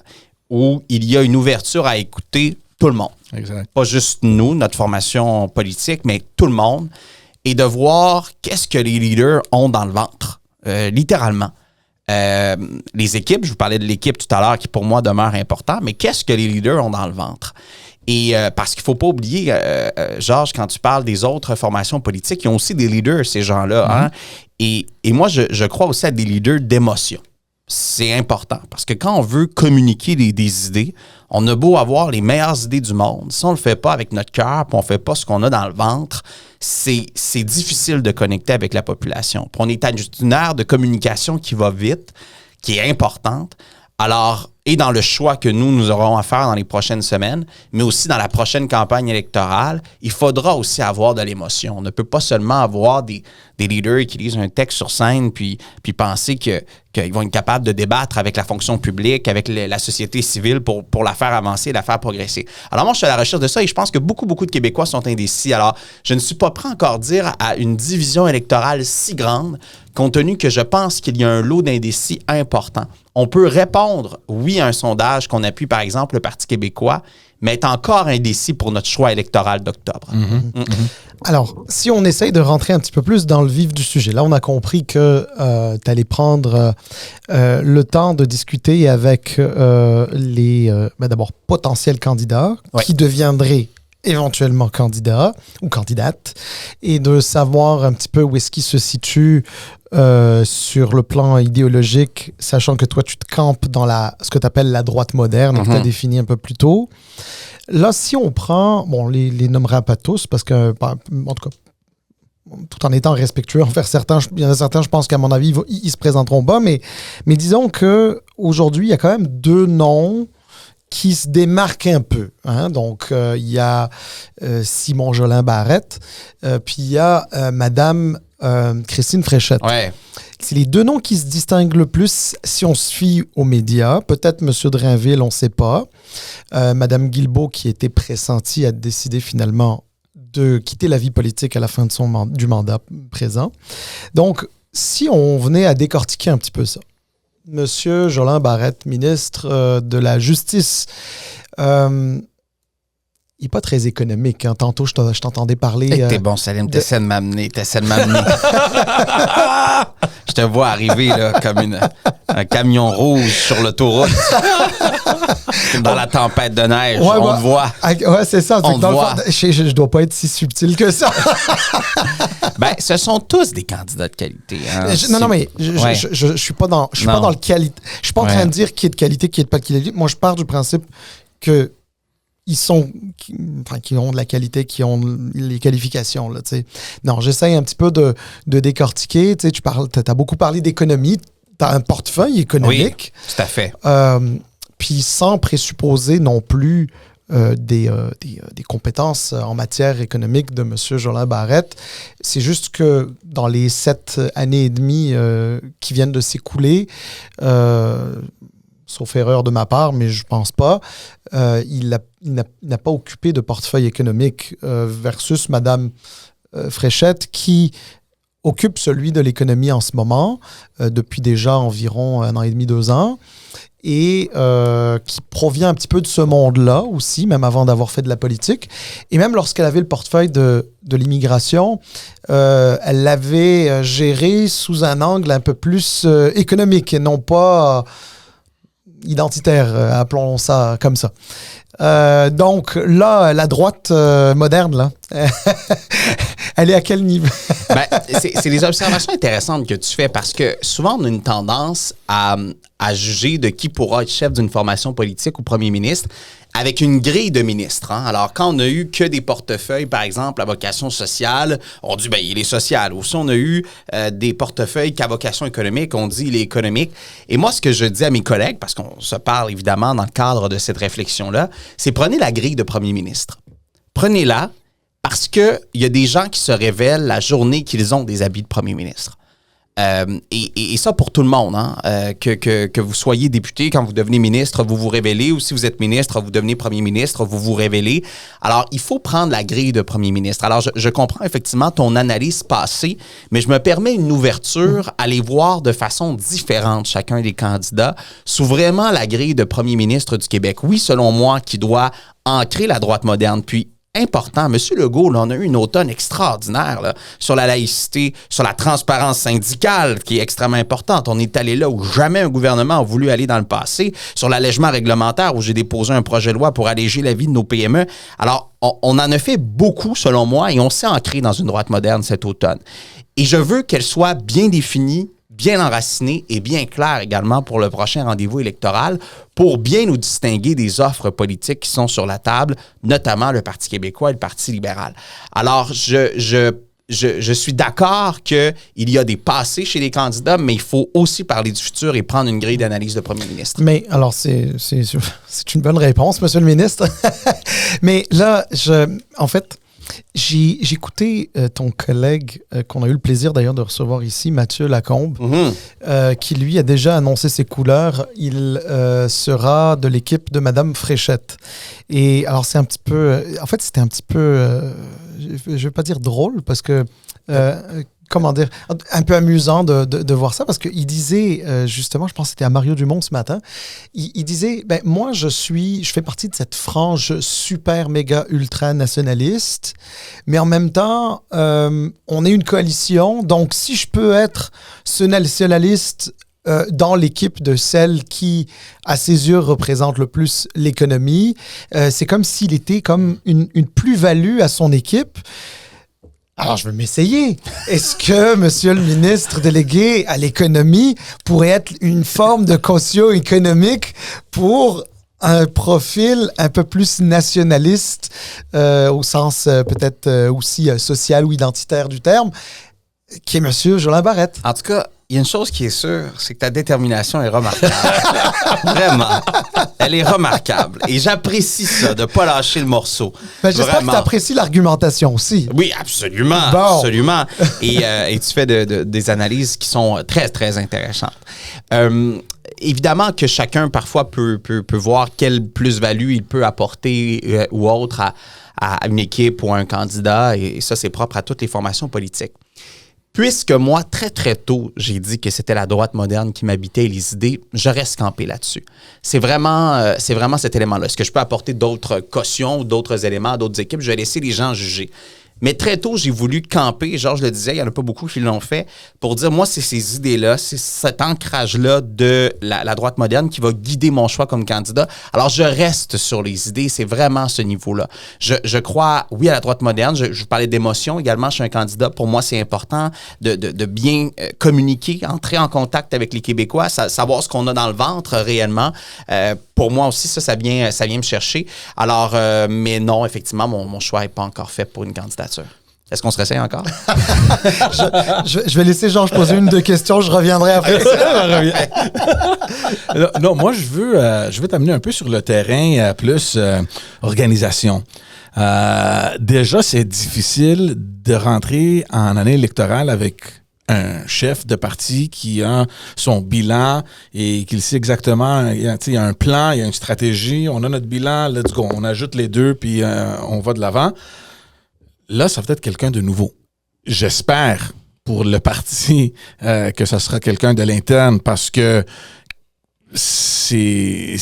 où il y a une ouverture à écouter tout le monde. Exact. Pas juste nous, notre formation politique, mais tout le monde. Et de voir qu'est-ce que les leaders ont dans le ventre, littéralement. Les équipes, je vous parlais de l'équipe tout à l'heure qui pour moi demeure important, mais qu'est-ce que les leaders ont dans le ventre? Et parce qu'il ne faut pas oublier, Georges, quand tu parles des autres formations politiques, ils ont aussi des leaders, ces gens-là. Hein? Et moi, je crois aussi à des leaders d'émotion. C'est important parce que quand on veut communiquer des idées, on a beau avoir les meilleures idées du monde. Si on ne le fait pas avec notre cœur, puis on ne fait pas ce qu'on a dans le ventre, c'est difficile de connecter avec la population. Puis on est à une ère de communication qui va vite, qui est importante. Alors, et dans le choix que nous aurons à faire dans les prochaines semaines, mais aussi dans la prochaine campagne électorale, il faudra aussi avoir de l'émotion. On ne peut pas seulement avoir des leaders qui lisent un texte sur scène puis penser qu'ils vont être capables de débattre avec la fonction publique, avec la société civile pour la faire avancer et la faire progresser. Alors moi, je suis à la recherche de ça et je pense que beaucoup de Québécois sont indécis. Alors, je ne suis pas prêt encore à dire à une division électorale si grande, compte tenu que je pense qu'il y a un lot d'indécis important. On peut répondre, oui, à un sondage qu'on appuie, par exemple, le Parti québécois, mais est encore indécis pour notre choix électoral d'octobre. Alors, si on essaye de rentrer un petit peu plus dans le vif du sujet, là, on a compris que tu allais prendre le temps de discuter avec les, d'abord, potentiels candidats qui deviendraient éventuellement candidat ou candidate, et de savoir un petit peu où est-ce qu'il se situe sur le plan idéologique, sachant que toi, tu te campes dans ce que tu appelles la droite moderne, que tu as défini un peu plus tôt. Là, si on prend, bon, les nommera pas tous, parce que, en tout cas, tout en étant respectueux envers certains, il y en a certains, je pense qu'à mon avis, ils se présenteront pas, mais disons qu'aujourd'hui, il y a quand même 2 noms qui se démarquent un peu. Hein? Donc, il y a Simon Jolin Barrette, puis il y a Madame Christine Fréchette. Ouais. C'est les 2 noms qui se distinguent le plus si on se fie aux médias. Peut-être M. Drainville, on ne sait pas. Mme Guilbeault, qui était pressentie, a décidé finalement de quitter la vie politique à la fin de du mandat présent. Donc, si on venait à décortiquer un petit peu ça, Monsieur Jolin Barrette, ministre de la Justice, il n'est pas très économique. Hein. Tantôt, je t'entendais parler... T'es bon, Salim, t'essaies de m'amener. Je te vois arriver là, comme un camion rouge sur l'autoroute. Dans la tempête de neige, on te voit. Ouais, c'est ça. On te voit. Je dois pas être si subtil que ça. Ben, ce sont tous des candidats de qualité. Hein. Non, mais je suis pas dans le qualité. Je suis pas en train de dire qui est de qualité, qui est de pas de qualité. Moi, je pars du principe que qui ont de la qualité, qui ont les qualifications. Là, non, j'essaie un petit peu de décortiquer. Tu as beaucoup parlé d'économie. Tu as un portefeuille économique. Oui, tout à fait. Puis sans présupposer non plus des compétences en matière économique de M. Jolin Barrette. C'est juste que dans les 7 années et demie qui viennent de s'écouler, sauf erreur de ma part, mais je pense pas, il n'a pas occupé de portefeuille économique versus Mme Fréchette qui occupe celui de l'économie en ce moment, depuis déjà environ 1 an et demi, 2 ans, et qui provient un petit peu de ce monde-là aussi, même avant d'avoir fait de la politique. Et même lorsqu'elle avait le portefeuille de l'immigration, elle l'avait géré sous un angle un peu plus économique et non pas identitaire, appelons ça comme ça. Donc là, la droite moderne, là, elle est à quel niveau? Ben, c'est des observations intéressantes que tu fais parce que souvent, on a une tendance à juger de qui pourra être chef d'une formation politique ou premier ministre avec une grille de ministres. Hein? Alors, quand on a eu que des portefeuilles, par exemple, à vocation sociale, on dit, ben, il est social. Ou si on a eu des portefeuilles qu'à vocation économique, on dit, il est économique. Et moi, ce que je dis à mes collègues, parce qu'on se parle évidemment dans le cadre de cette réflexion-là, c'est prenez la grille de premier ministre. Prenez-la parce qu'il y a des gens qui se révèlent la journée qu'ils ont des habits de premier ministre. Et ça pour tout le monde, hein? Que vous soyez député, quand vous devenez ministre, vous vous révélez, ou si vous êtes ministre, vous devenez premier ministre, vous vous révélez. Alors, il faut prendre la grille de premier ministre. Alors, je comprends effectivement ton analyse passée, mais je me permets une ouverture à les voir de façon différente, chacun des candidats, sous vraiment la grille de premier ministre du Québec. Oui, selon moi, qui doit ancrer la droite moderne, puis important. M. Legault, là, on a eu une automne extraordinaire là, sur la laïcité, sur la transparence syndicale, qui est extrêmement importante. On est allé là où jamais un gouvernement a voulu aller dans le passé, sur l'allègement réglementaire, où j'ai déposé un projet de loi pour alléger la vie de nos PME. Alors, on en a fait beaucoup, selon moi, et on s'est ancré dans une droite moderne cet automne. Et je veux qu'elle soit bien définie, bien enracinée et bien claire également pour le prochain rendez-vous électoral pour bien nous distinguer des offres politiques qui sont sur la table, notamment le Parti québécois et le Parti libéral. Alors, je suis d'accord qu'il y a des passés chez les candidats, mais il faut aussi parler du futur et prendre une grille d'analyse de premier ministre. Mais alors, c'est une bonne réponse, monsieur le ministre. Mais là, en fait, j'ai écouté ton collègue, qu'on a eu le plaisir d'ailleurs de recevoir ici, Mathieu Lacombe, qui lui a déjà annoncé ses couleurs. Il sera de l'équipe de Madame Fréchette. Et alors, c'est un petit peu... en fait, c'était un petit peu... je ne vais pas dire drôle, parce que comment dire, un peu amusant de voir ça parce qu'il disait, justement, je pense que c'était à Mario Dumont ce matin, il disait, ben, moi, je fais partie de cette frange super, méga, ultra nationaliste, mais en même temps, on est une coalition, donc si je peux être ce nationaliste dans l'équipe de celle qui, à ses yeux, représente le plus l'économie, c'est comme s'il était comme une plus-value à son équipe. Alors, je veux m'essayer. Est-ce que monsieur le ministre délégué à l'économie pourrait être une forme de caution économique pour un profil un peu plus nationaliste, au sens peut-être aussi social ou identitaire du terme, qui est monsieur Jolin Barrette? En tout cas, il y a une chose qui est sûre, c'est que ta détermination est remarquable. Vraiment. Elle est remarquable. Et j'apprécie ça, de ne pas lâcher le morceau. Ben, j'espère que tu apprécies l'argumentation aussi. Oui, absolument. Bon. Absolument. Et tu fais des analyses qui sont très, très intéressantes. Évidemment que chacun, parfois, peut voir quelle plus-value il peut apporter ou autre à une équipe ou à un candidat. Et ça, c'est propre à toutes les formations politiques. Puisque moi, très, très tôt, j'ai dit que c'était la droite moderne qui m'habitait et les idées, je reste campé là-dessus. C'est vraiment cet élément-là. Est-ce que je peux apporter d'autres cautions ou d'autres éléments à d'autres équipes? Je vais laisser les gens juger. Mais très tôt, j'ai voulu camper, Georges le disait, il n'y en a pas beaucoup qui l'ont fait, pour dire, moi, c'est ces idées-là, c'est cet ancrage-là de la droite moderne qui va guider mon choix comme candidat. Alors, je reste sur les idées, c'est vraiment ce niveau-là. Je crois, oui, à la droite moderne, je vous parlais d'émotion également, je suis un candidat, pour moi, c'est important de bien communiquer, entrer en contact avec les Québécois, savoir ce qu'on a dans le ventre réellement. Pour moi aussi, ça vient me chercher. Alors, mais non, effectivement, mon choix n'est pas encore fait pour une candidature. Est-ce qu'on se réessaye encore? je vais laisser Georges poser une ou deux questions, je reviendrai après. Non, moi, je veux t'amener un peu sur le terrain plus organisation. Déjà, c'est difficile de rentrer en année électorale avec un chef de parti qui a son bilan et qu'il sait exactement, il y a un plan, il y a une stratégie, on a notre bilan, let's go, on ajoute les deux, puis on va de l'avant. Là, ça va être quelqu'un de nouveau. J'espère pour le parti que ça sera quelqu'un de l'interne parce que c'est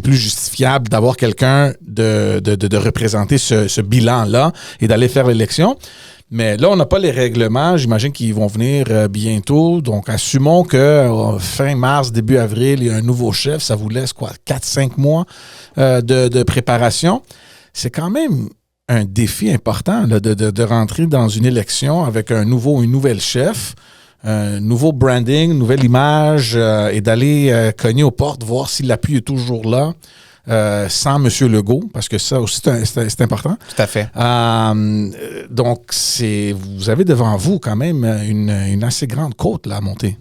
plus justifiable d'avoir quelqu'un de représenter ce bilan-là et d'aller faire l'élection. Mais là, on n'a pas les règlements. J'imagine qu'ils vont venir bientôt. Donc, assumons que fin mars, début avril, il y a un nouveau chef. Ça vous laisse 4-5 mois de préparation. C'est quand même un défi important là, de rentrer dans une élection avec une nouvelle chef, un nouveau branding, une nouvelle image et d'aller cogner aux portes, voir si l'appui est toujours là. Sans M. Legault, parce que ça aussi, c'est important. Tout à fait. Donc, vous avez devant vous quand même une assez grande côte là, à monter.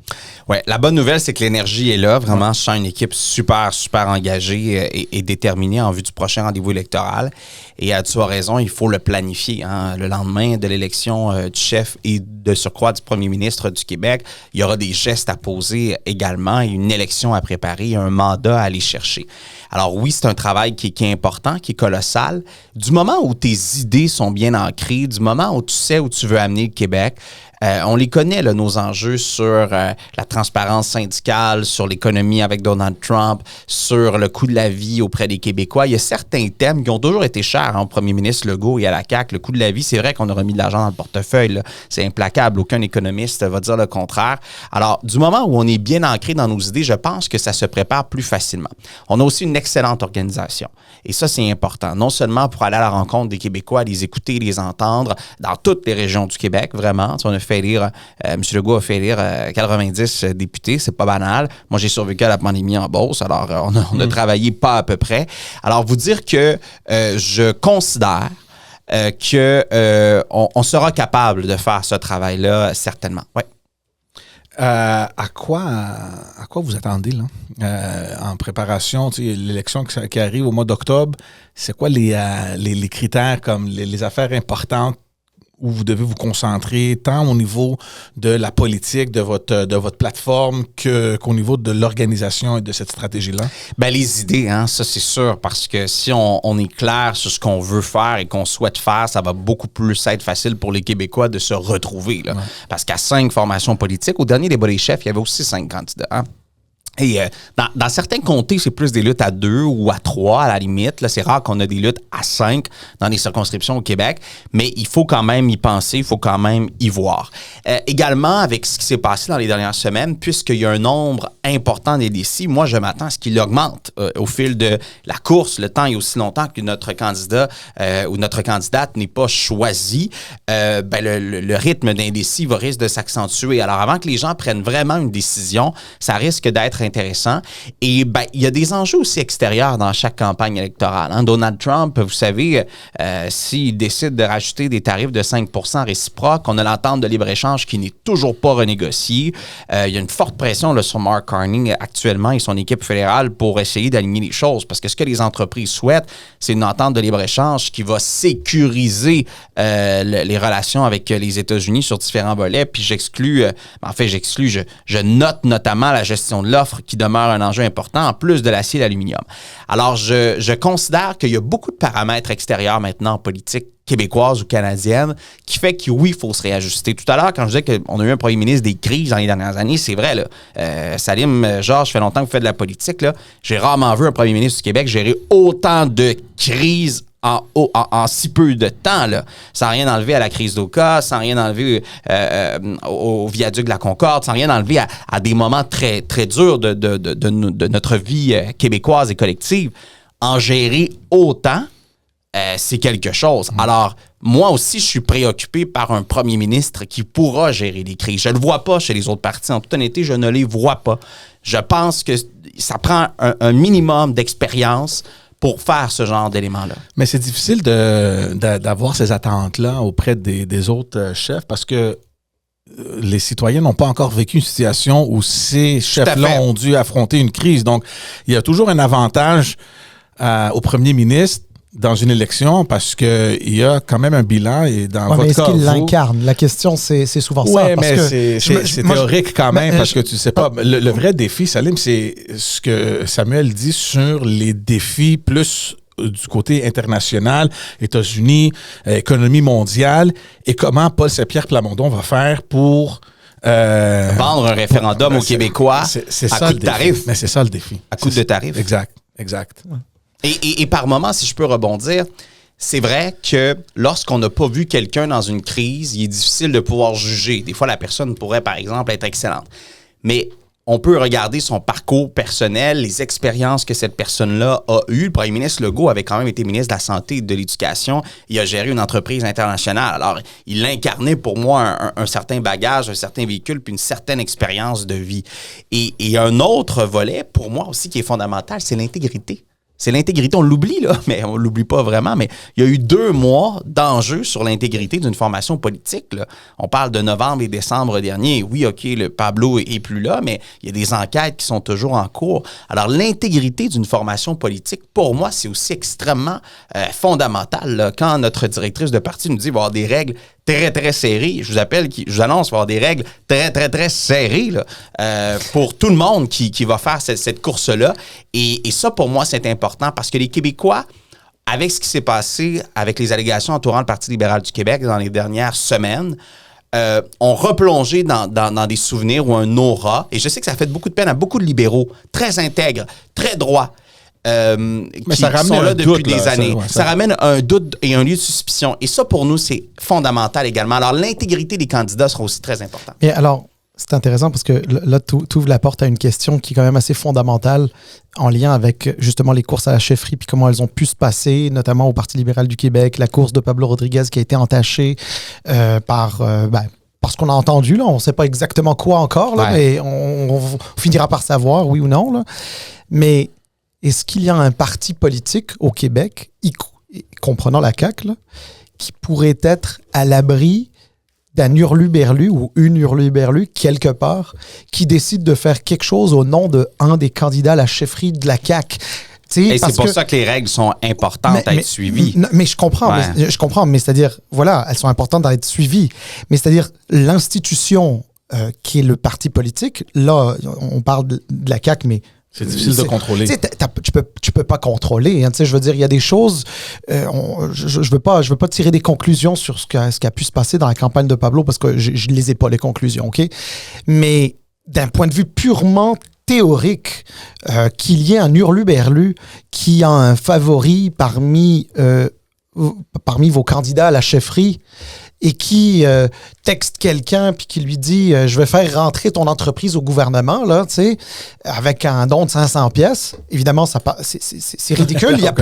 Oui, la bonne nouvelle, c'est que l'énergie est là. Vraiment, je sens une équipe super, super engagée et déterminée en vue du prochain rendez-vous électoral. Et tu as raison, il faut le planifier. Hein. Le lendemain de l'élection du chef et de surcroît du premier ministre du Québec, il y aura des gestes à poser également, une élection à préparer, un mandat à aller chercher. Alors oui, c'est un travail qui est important, qui est colossal. Du moment où tes idées sont bien ancrées, du moment où tu sais où tu veux amener le Québec, on les connaît, là, nos enjeux sur la transparence syndicale, sur l'économie avec Donald Trump, sur le coût de la vie auprès des Québécois. Il y a certains thèmes qui ont toujours été chers au premier ministre Legault et à la CAQ. Le coût de la vie, c'est vrai qu'on aura mis de l'argent dans le portefeuille. Là. C'est implacable. Aucun économiste va dire le contraire. Alors, du moment où on est bien ancré dans nos idées, je pense que ça se prépare plus facilement. On a aussi une excellente organisation. Et ça, c'est important. Non seulement pour aller à la rencontre des Québécois, les écouter, les entendre dans toutes les régions du Québec, vraiment. On a fait élire, M. Legault a fait élire 90 députés, c'est pas banal. Moi, j'ai survécu à la pandémie en Beauce, alors on a travaillé pas à peu près. Alors, vous dire que je considère qu'on sera capable de faire ce travail-là, certainement. Oui. À quoi vous attendez là, en préparation? L'élection qui arrive au mois d'octobre, c'est quoi les critères comme les affaires importantes où vous devez vous concentrer tant au niveau de la politique, de votre plateforme qu'au niveau de l'organisation et de cette stratégie-là? Ben, les idées, hein, ça c'est sûr, parce que si on est clair sur ce qu'on veut faire et qu'on souhaite faire, ça va beaucoup plus être facile pour les Québécois de se retrouver. Là. Ouais. Parce qu'à 5 formations politiques, au dernier débat des chefs, il y avait aussi 5 candidats. Hein? Et dans certains comtés, c'est plus des luttes à 2 ou à 3 à la limite. Là, c'est rare qu'on a des luttes à 5 dans les circonscriptions au Québec, mais il faut quand même y penser, il faut quand même y voir. Également, avec ce qui s'est passé dans les dernières semaines, puisqu'il y a un nombre important d'indécis, moi, je m'attends à ce qu'il augmente au fil de la course, le temps et aussi longtemps que notre candidat ou notre candidate n'est pas choisi. Le rythme d'indécis risque de s'accentuer. Alors, avant que les gens prennent vraiment une décision, ça risque d'être intéressant. Et il y a des enjeux aussi extérieurs dans chaque campagne électorale. Hein. Donald Trump, vous savez, s'il décide de rajouter des tarifs de 5% réciproques, on a l'entente de libre-échange qui n'est toujours pas renégociée. Il y a une forte pression là, sur Mark Carney actuellement et son équipe fédérale pour essayer d'aligner les choses. Parce que ce que les entreprises souhaitent, c'est une entente de libre-échange qui va sécuriser les relations avec les États-Unis sur différents volets. Puis je note notamment la gestion de l'offre qui demeure un enjeu important, en plus de l'acier et l'aluminium. Alors, je considère qu'il y a beaucoup de paramètres extérieurs maintenant en politique québécoise ou canadienne qui fait que oui, il faut se réajuster. Tout à l'heure, quand je disais qu'on a eu un premier ministre des crises dans les dernières années, c'est vrai, là. Salim, Georges, ça fait longtemps que vous faites de la politique, là. J'ai rarement vu un premier ministre du Québec gérer autant de crises en si peu de temps, là, sans rien enlever à la crise d'Oka, sans rien enlever au viaduc de la Concorde, sans rien enlever à des moments très, très durs de notre vie québécoise et collective. En gérer autant, c'est quelque chose. Alors, moi aussi, je suis préoccupé par un premier ministre qui pourra gérer les crises. Je ne le vois pas chez les autres partis. En toute honnêteté, je ne les vois pas. Je pense que ça prend un minimum d'expérience pour faire ce genre d'éléments-là. Mais c'est difficile d'avoir ces attentes-là auprès des autres chefs parce que les citoyens n'ont pas encore vécu une situation où ces chefs-là ont dû affronter une crise. Donc, il y a toujours un avantage au premier ministre dans une élection parce qu'il y a quand même un bilan et dans votre mais cas... est-ce qu'il l'incarne? La question, c'est souvent ça. Oui, mais c'est théorique quand même parce que tu sais pas. Le vrai défi, Salim, c'est ce que Samuel dit sur les défis plus du côté international, États-Unis, économie mondiale et comment Paul Saint-Pierre Plamondon va faire pour... vendre un référendum aux Québécois à coup de tarif. Mais c'est ça le défi. À coup de tarif. Exact. Ouais. Et par moment, si je peux rebondir, c'est vrai que lorsqu'on n'a pas vu quelqu'un dans une crise, il est difficile de pouvoir juger. Des fois, la personne pourrait, par exemple, être excellente. Mais on peut regarder son parcours personnel, les expériences que cette personne-là a eues. Le premier ministre Legault avait quand même été ministre de la Santé et de l'Éducation. Il a géré une entreprise internationale. Alors, il incarnait pour moi un certain bagage, un certain véhicule, puis une certaine expérience de vie. Et un autre volet, pour moi aussi, qui est fondamental, c'est l'intégrité. C'est l'intégrité, on l'oublie, là, mais on l'oublie pas vraiment, mais il y a eu 2 mois d'enjeu sur l'intégrité d'une formation politique. Là. On parle de novembre et décembre dernier. Oui, OK, le Pablo est plus là, mais il y a des enquêtes qui sont toujours en cours. Alors, l'intégrité d'une formation politique, pour moi, c'est aussi extrêmement fondamental. Là. Quand notre directrice de parti nous dit qu'il va y avoir des règles très, très serrées, je vous annonce qu'il va y avoir des règles très, très, très serrées là, pour tout le monde qui va faire cette course-là. Et ça, pour moi, c'est important parce que les Québécois, avec ce qui s'est passé avec les allégations entourant le Parti libéral du Québec dans les dernières semaines, ont replongé dans des souvenirs ou un aura. Et je sais que ça fait beaucoup de peine à beaucoup de libéraux, très intègres, très droits, qui sont là depuis des années. Ça ramène un doute et un lieu de suspicion. Et ça, pour nous, c'est fondamental également. Alors, l'intégrité des candidats sera aussi très importante. Et alors, c'est intéressant parce que là, tu ouvres la porte à une question qui est quand même assez fondamentale en lien avec justement les courses à la chefferie puis comment elles ont pu se passer, notamment au Parti libéral du Québec, la course de Pablo Rodriguez qui a été entachée par ce qu'on a entendu. Là. On ne sait pas exactement quoi encore, là, mais on finira par savoir, oui ou non. Là. Mais est-ce qu'il y a un parti politique au Québec, comprenant la CAQ, là, qui pourrait être à l'abri d'un hurluberlu ou une hurluberlu quelque part qui décide de faire quelque chose au nom d'un des candidats à la chefferie de la CAQ? Et c'est pour ça que les règles sont importantes à être suivies. Mais je comprends, mais c'est-à-dire, voilà, elles sont importantes à être suivies. Mais c'est-à-dire, l'institution qui est le parti politique, là, on parle de la CAQ, mais c'est difficile de contrôler. Tu peux pas contrôler. Hein, je veux dire, il y a des choses. Je veux pas tirer des conclusions sur ce qui a pu se passer dans la campagne de Pablo parce que je les ai pas les conclusions, ok. Mais d'un point de vue purement théorique, qu'il y ait un hurluberlu qui a un favori parmi vos candidats à la chefferie et qui texte quelqu'un puis qui lui dit je vais faire rentrer ton entreprise au gouvernement là, tu sais, avec un don de 500 pièces. Évidemment, c'est ridicule. Il y a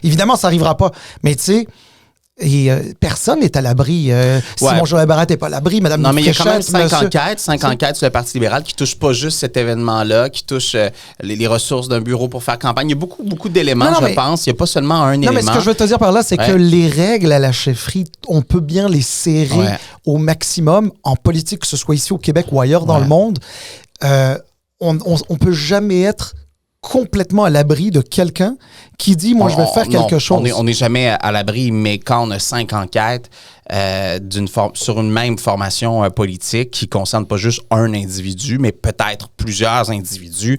évidemment, ça n'arrivera pas. Mais tu sais, et personne n'est à l'abri. Simon Joël Barrette n'est pas à l'abri. Madame non, mais il y a quand même 5 enquêtes sur le Parti libéral qui ne touchent pas juste cet événement-là, qui touchent les ressources d'un bureau pour faire campagne. Il y a beaucoup d'éléments, je pense. Il n'y a pas seulement un élément. Non, mais ce que je veux te dire par là, c'est que les règles à la chefferie, on peut bien les serrer au maximum en politique, que ce soit ici au Québec ou ailleurs dans le monde. On ne peut jamais être complètement à l'abri de quelqu'un qui dit « Moi, je vais faire quelque chose ». On n'est jamais à l'abri, mais quand on a 5 enquêtes sur une même formation politique qui ne concerne pas juste un individu, mais peut-être plusieurs individus,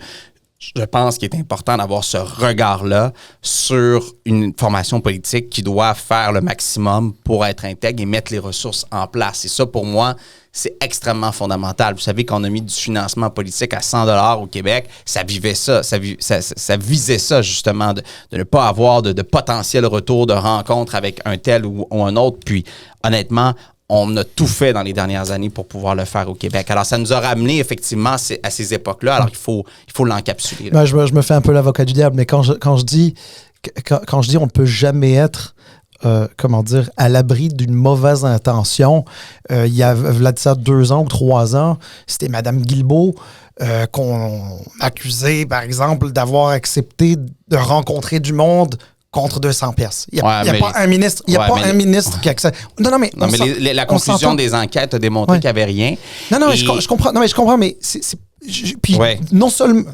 je pense qu'il est important d'avoir ce regard-là sur une formation politique qui doit faire le maximum pour être intègre et mettre les ressources en place. Et ça, pour moi, c'est extrêmement fondamental. Vous savez qu'on a mis du financement politique à 100 $ au Québec. Ça vivait ça. Ça visait ça, justement, de ne pas avoir de potentiel retour de rencontre avec un tel ou un autre. Puis, honnêtement, on a tout fait dans les dernières années pour pouvoir le faire au Québec. Alors, ça nous a ramené effectivement à ces époques-là. Alors, il faut l'encapsuler. Ben, je me fais un peu l'avocat du diable, mais quand je dis on ne peut jamais être à l'abri d'une mauvaise intention. Il y a de ça 2 ans ou 3 ans, c'était Mme Guilbeault qu'on accusait, par exemple, d'avoir accepté de rencontrer du monde contre 200 pièces. Il n'y a pas un ministre, qui accepte. Non, mais la conclusion des enquêtes a démontré qu'il n'y avait rien. Je comprends. Non, mais je comprends, mais puis non seulement,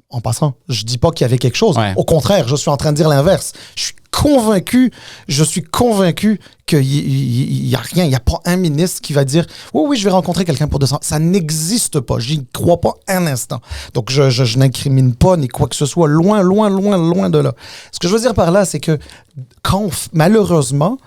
en passant, je dis pas qu'il y avait quelque chose. Au contraire, je suis en train de dire l'inverse. Je suis convaincu qu'il y a rien. Il n'y a pas un ministre qui va dire oui, je vais rencontrer quelqu'un pour 200. Ça n'existe pas. J'y crois pas un instant. Donc, je n'incrimine pas ni quoi que ce soit. Loin de là. Ce que je veux dire par là, c'est que malheureusement,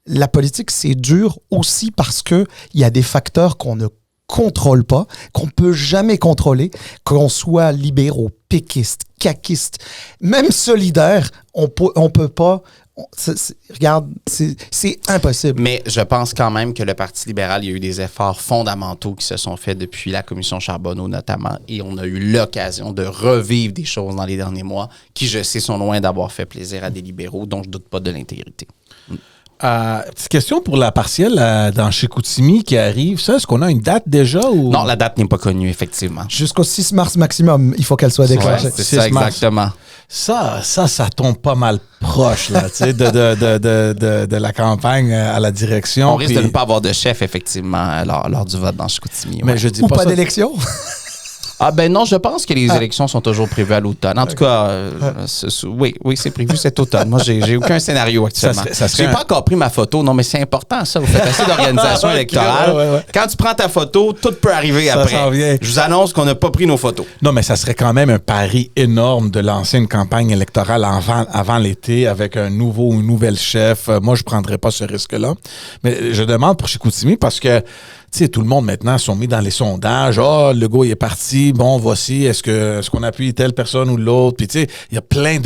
la politique, c'est dur aussi parce qu'il y a des facteurs qu'on ne contrôle pas, qu'on peut jamais contrôler, qu'on soit libéraux, péquistes, caquistes, même solidaires, on peut pas. Regarde, c'est impossible. Mais je pense quand même que le Parti libéral, il y a eu des efforts fondamentaux qui se sont faits depuis la commission Charbonneau notamment, et on a eu l'occasion de revivre des choses dans les derniers mois qui, je sais, sont loin d'avoir fait plaisir à des libéraux, dont je doute pas de l'intégrité. Petite question pour la partielle dans Chicoutimi qui arrive. Ça, est-ce qu'on a une date déjà? Ou... Non, la date n'est pas connue, effectivement. Jusqu'au 6 mars maximum, il faut qu'elle soit déclenchée. Ouais, c'est ça, exactement. Ça tombe pas mal proche là, de la campagne à la direction. On risque de ne pas avoir de chef, effectivement, lors du vote dans Chicoutimi. Mais je dis pas d'élection? Ah ben non, je pense que les élections sont toujours prévues à l'automne. En tout cas, oui, c'est prévu cet automne. Moi, j'ai aucun scénario actuellement. J'ai pas encore pris ma photo. Non, mais c'est important, ça. Vous faites assez d'organisation électorale. Ouais. Quand tu prends ta photo, tout peut arriver après. Je vous annonce qu'on n'a pas pris nos photos. Non, mais ça serait quand même un pari énorme de lancer une campagne électorale avant l'été avec un nouveau ou une nouvelle chef. Moi, je prendrais pas ce risque-là. Mais je demande pour Chicoutimi parce que tu sais, tout le monde maintenant sont mis dans les sondages. Legault, il est parti. Bon, voici, est-ce qu'on appuie telle personne ou l'autre? Puis tu sais, il y a plein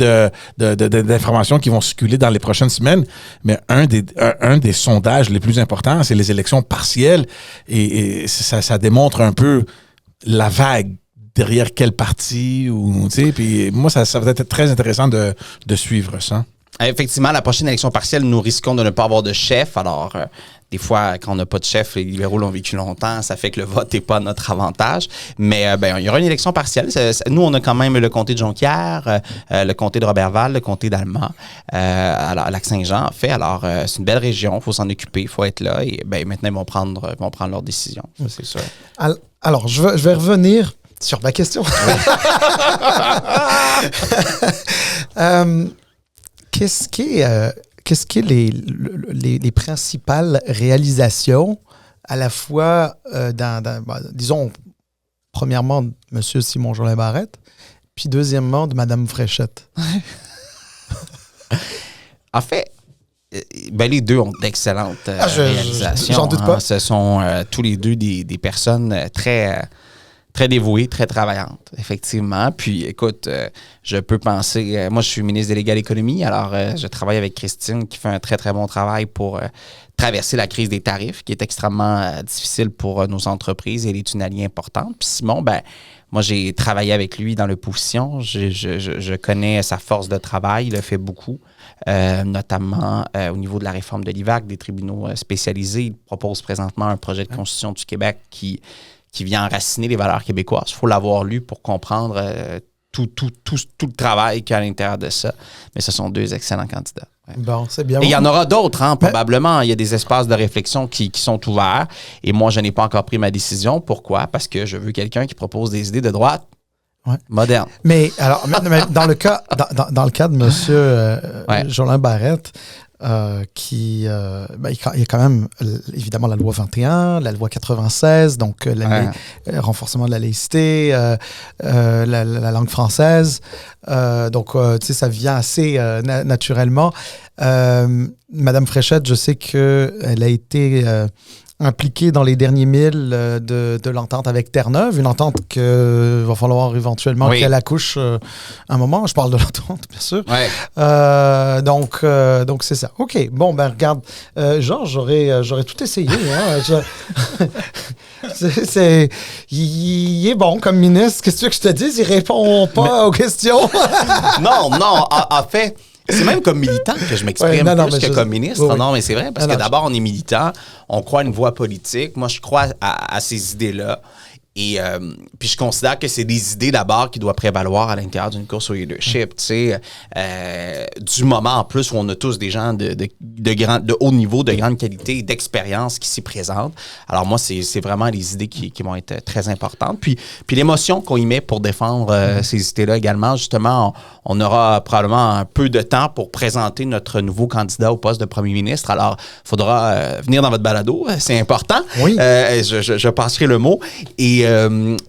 d'informations qui vont circuler dans les prochaines semaines. Mais un des sondages les plus importants, c'est les élections partielles. Et ça démontre un peu la vague derrière quel parti. Puis moi, ça va être très intéressant de suivre ça. Effectivement, la prochaine élection partielle, nous risquons de ne pas avoir de chef. Alors, des fois, quand on n'a pas de chef, les libéraux l'ont vécu longtemps, ça fait que le vote n'est pas à notre avantage. Mais il y aura une élection partielle. Nous, on a quand même le comté de Jonquière, le comté de Robertval, le comté d'Alma, Lac-Saint-Jean, en fait. Alors, c'est une belle région, il faut s'en occuper, il faut être là. Et maintenant, ils vont prendre leurs décisions, ça, c'est sûr. Alors, je vais revenir Sur ma question. Qu'est-ce qui est les principales réalisations à la fois disons, premièrement, de M. Simon-Jolin Barrette, puis deuxièmement, de Mme Fréchette? En fait, les deux ont d'excellentes réalisations. J'en doute pas. Ce sont tous les deux des personnes très dévouées, très travaillantes, effectivement. Puis, écoute, je peux penser... moi, je suis ministre délégué à l'économie, alors je travaille avec Christine qui fait un très, très bon travail pour traverser la crise des tarifs, qui est extrêmement difficile pour nos entreprises et elle est une alliée importante. Puis Simon, moi, j'ai travaillé avec lui dans l'opposition. Je connais sa force de travail. Il a fait beaucoup, notamment au niveau de la réforme de l'IVAC, des tribunaux spécialisés. Il propose présentement un projet de constitution du Québec qui vient enraciner les valeurs québécoises. Il faut l'avoir lu pour comprendre tout le travail qu'il y a à l'intérieur de ça. Mais ce sont deux excellents candidats. Ouais. Bon, c'est bien. Et il y en aura d'autres, probablement. Il y a des espaces de réflexion qui sont ouverts. Et moi, je n'ai pas encore pris ma décision. Pourquoi? Parce que je veux quelqu'un qui propose des idées de droite moderne. Mais alors, dans le cas de M. Jolin Barrette, il y a quand même évidemment la loi 21, la loi 96, donc renforcement de la laïcité, la langue française. Donc, ça vient assez naturellement. Madame Fréchette, je sais qu'elle a été impliquée dans les derniers milles de l'entente avec Terre-Neuve, une entente qu'il va falloir éventuellement qu'elle accouche un moment. Je parle de l'entente, bien sûr. Ouais. Donc, c'est ça. OK. Bon, regarde, Georges, j'aurais tout essayé. Hein. Il est bon comme ministre. Qu'est-ce que tu veux que je te dise? Il répond pas aux questions. Non. En fait... C'est même comme militant que je m'exprime plus que comme ministre. Oui. Non, mais c'est vrai, parce que d'abord, on est militant, on croit à une voie politique. Moi, je crois à ces idées-là. Et puis, je considère que c'est des idées d'abord qui doivent prévaloir à l'intérieur d'une course au leadership. Tu sais, du moment en plus où on a tous des gens de haut niveau, de grande qualité, d'expérience qui s'y présentent. Alors moi, c'est vraiment les idées qui vont être très importantes. Puis l'émotion qu'on y met pour défendre ces idées-là également. Justement, on aura probablement un peu de temps pour présenter notre nouveau candidat au poste de premier ministre. Alors, il faudra venir dans votre balado. C'est important. Oui. Je passerai le mot.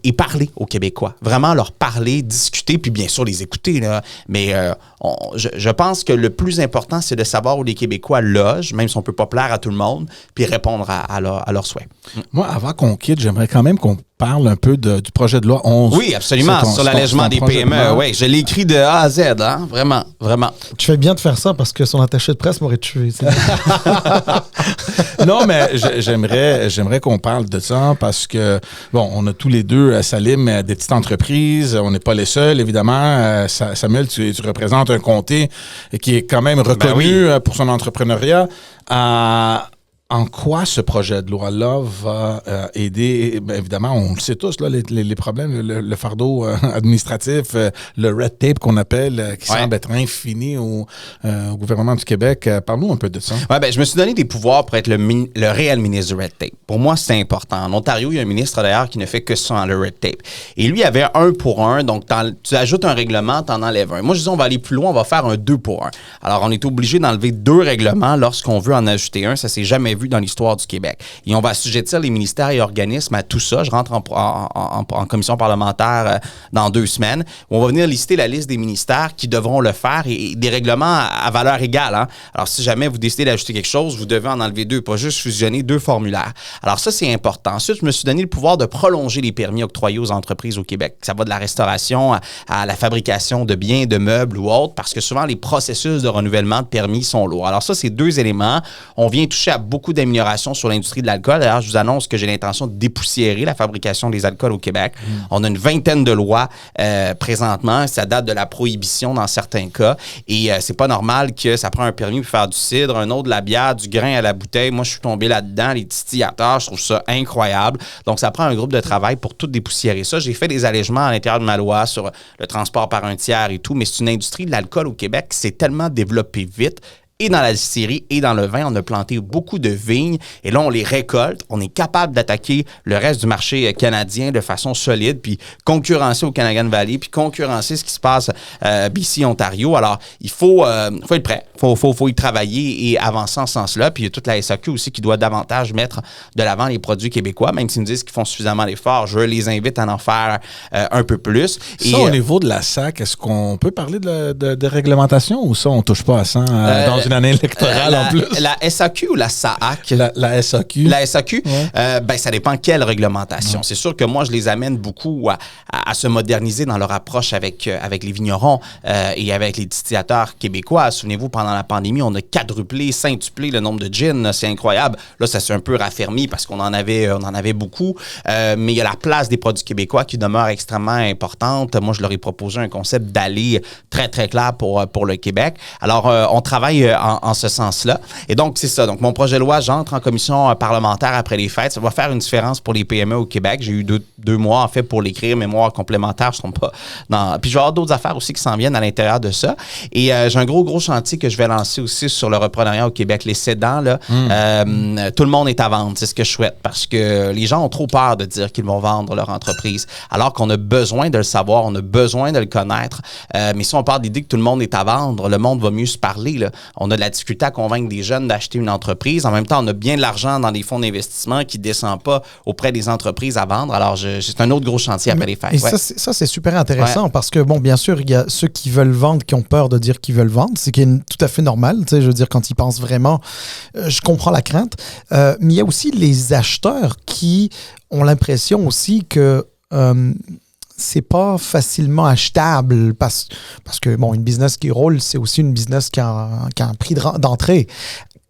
Et parler aux Québécois. Vraiment leur parler, discuter, puis bien sûr les écouter. Là. Mais je pense que le plus important, c'est de savoir où les Québécois logent, même si on ne peut pas plaire à tout le monde, puis répondre à leurs souhaits. Moi, avant qu'on quitte, j'aimerais quand même qu'on parle un peu du projet de loi 11. Oui, absolument, sur l'allègement des PME. Oui, je l'ai écrit de A à Z, hein? Vraiment, vraiment. Tu fais bien de faire ça parce que son attaché de presse m'aurait tué. Non, mais j'aimerais qu'on parle de ça parce que, bon, on a tous les deux, Salim, des petites entreprises. On n'est pas les seuls, évidemment. Samuel, tu représentes un comté qui est quand même reconnu pour son entrepreneuriat. En quoi ce projet de loi-là va aider? Bien, évidemment, on le sait tous, là, les problèmes, le fardeau administratif, le red tape qu'on appelle, qui semble être infini au gouvernement du Québec. Parle-nous un peu de ça. Oui, je me suis donné des pouvoirs pour être le réel ministre du red tape. Pour moi, c'est important. En Ontario, il y a un ministre, d'ailleurs, qui ne fait que ça en le red tape. Et lui, il avait 1 pour 1. Donc, tu ajoutes un règlement, tu en enlèves un. Moi, je dis, on va aller plus loin, on va faire un 2 pour 1. Alors, on est obligé d'enlever 2 règlements lorsqu'on veut en ajouter un. Ça s'est jamais vu dans l'histoire du Québec. Et on va assujettir les ministères et organismes à tout ça. Je rentre en commission parlementaire dans 2 semaines, où on va venir lister la liste des ministères qui devront le faire et des règlements à valeur égale. Hein. Alors, si jamais vous décidez d'ajouter quelque chose, vous devez en enlever 2, pas juste fusionner 2 formulaires. Alors, ça, c'est important. Ensuite, je me suis donné le pouvoir de prolonger les permis octroyés aux entreprises au Québec. Ça va de la restauration à la fabrication de biens, de meubles ou autres, parce que souvent, les processus de renouvellement de permis sont lourds. Alors ça, c'est 2 éléments. On vient toucher à beaucoup d'améliorations sur l'industrie de l'alcool. D'ailleurs, je vous annonce que j'ai l'intention de dépoussiérer la fabrication des alcools au Québec. On a une 20aine de lois présentement. Ça date de la prohibition dans certains cas. Et c'est pas normal que ça prend un permis pour faire du cidre, un autre de la bière, du grain à la bouteille. Moi, je suis tombé là-dedans, les distillateurs. Je trouve ça incroyable. Donc, ça prend un groupe de travail pour tout dépoussiérer ça. J'ai fait des allègements à l'intérieur de ma loi sur le transport par un tiers et tout, mais c'est une industrie de l'alcool au Québec qui s'est tellement développée vite. et dans la distillerie et dans le vin. On a planté beaucoup de vignes et là, on les récolte. On est capable d'attaquer le reste du marché canadien de façon solide, puis concurrencer au Okanagan Valley, puis concurrencer ce qui se passe BC, Ontario. Alors, il faut être prêt. Faut y travailler et avancer en ce sens-là. Puis il y a toute la SAQ aussi qui doit davantage mettre de l'avant les produits québécois, même s'ils nous disent qu'ils font suffisamment d'efforts. Je les invite à en faire un peu plus. Ça, au niveau de la SAC, est-ce qu'on peut parler de réglementation ou ça, on touche pas à ça dans une année électorale en plus? La SAQ ou la SAAC? La SAQ. La SAQ, ça dépend quelle réglementation. C'est sûr que moi, je les amène beaucoup à se moderniser dans leur approche avec les vignerons et avec les distillateurs québécois. Souvenez-vous, pendant la pandémie, on a quadruplé, cintuplé le nombre de gins. C'est incroyable. Là, ça s'est un peu raffermi parce qu'on en avait beaucoup. Mais il y a la place des produits québécois qui demeure extrêmement importante. Moi, je leur ai proposé un concept d'aller très, très clair pour le Québec. Alors, on travaille en ce sens-là. Et donc, c'est ça. Donc, mon projet de loi, j'entre en commission parlementaire après les fêtes. Ça va faire une différence pour les PME au Québec. J'ai eu deux mois, en fait, pour l'écrire, mémoire complémentaire. Je ne pas dans... Puis, je vais avoir d'autres affaires aussi qui s'en viennent à l'intérieur de ça. Et j'ai un gros chantier que je vais lancer aussi sur le reprenariat au Québec. Les cédants, là, tout le monde est à vendre. C'est ce que je souhaite parce que les gens ont trop peur de dire qu'ils vont vendre leur entreprise, alors qu'on a besoin de le savoir, on a besoin de le connaître. Mais si on part de l'idée que tout le monde est à vendre, le monde va mieux se parler. Là. On a de la difficulté à convaincre des jeunes d'acheter une entreprise. En même temps, on a bien de l'argent dans des fonds d'investissement qui ne descend pas auprès des entreprises à vendre. Alors, c'est un autre gros chantier après les fêtes. Et ça, c'est super intéressant parce que, bon, bien sûr, il y a ceux qui veulent vendre, qui ont peur de dire qu'ils veulent vendre. C'est qui est tout à fait normal. Tu sais, je veux dire, quand ils pensent vraiment, je comprends la crainte. Mais il y a aussi les acheteurs qui ont l'impression aussi que c'est pas facilement achetable parce que, bon, une business qui roule, c'est aussi une business qui a un prix d'entrée.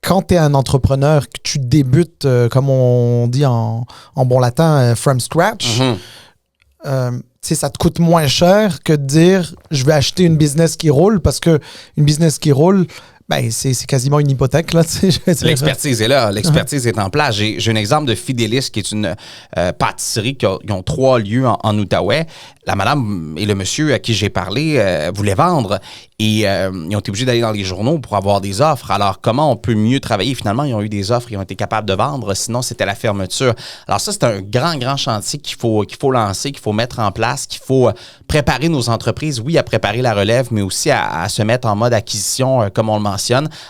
Quand tu es un entrepreneur, que tu débutes, comme on dit en bon latin, from scratch, ça te coûte moins cher que de dire je vais acheter une business qui roule parce que une business qui roule, ben, c'est quasiment une hypothèque. Là, l'expertise est là. L'expertise est en place. J'ai un exemple de Fidelis, qui est une pâtisserie qui ont 3 lieux en Outaouais. La madame et le monsieur à qui j'ai parlé voulaient vendre et ils ont été obligés d'aller dans les journaux pour avoir des offres. Alors, comment on peut mieux travailler? Finalement, ils ont eu des offres, ils ont été capables de vendre. Sinon, c'était la fermeture. Alors ça, c'est un grand chantier qu'il faut lancer, qu'il faut mettre en place, qu'il faut préparer nos entreprises, oui, à préparer la relève, mais aussi à se mettre en mode acquisition, comme on le mentionne.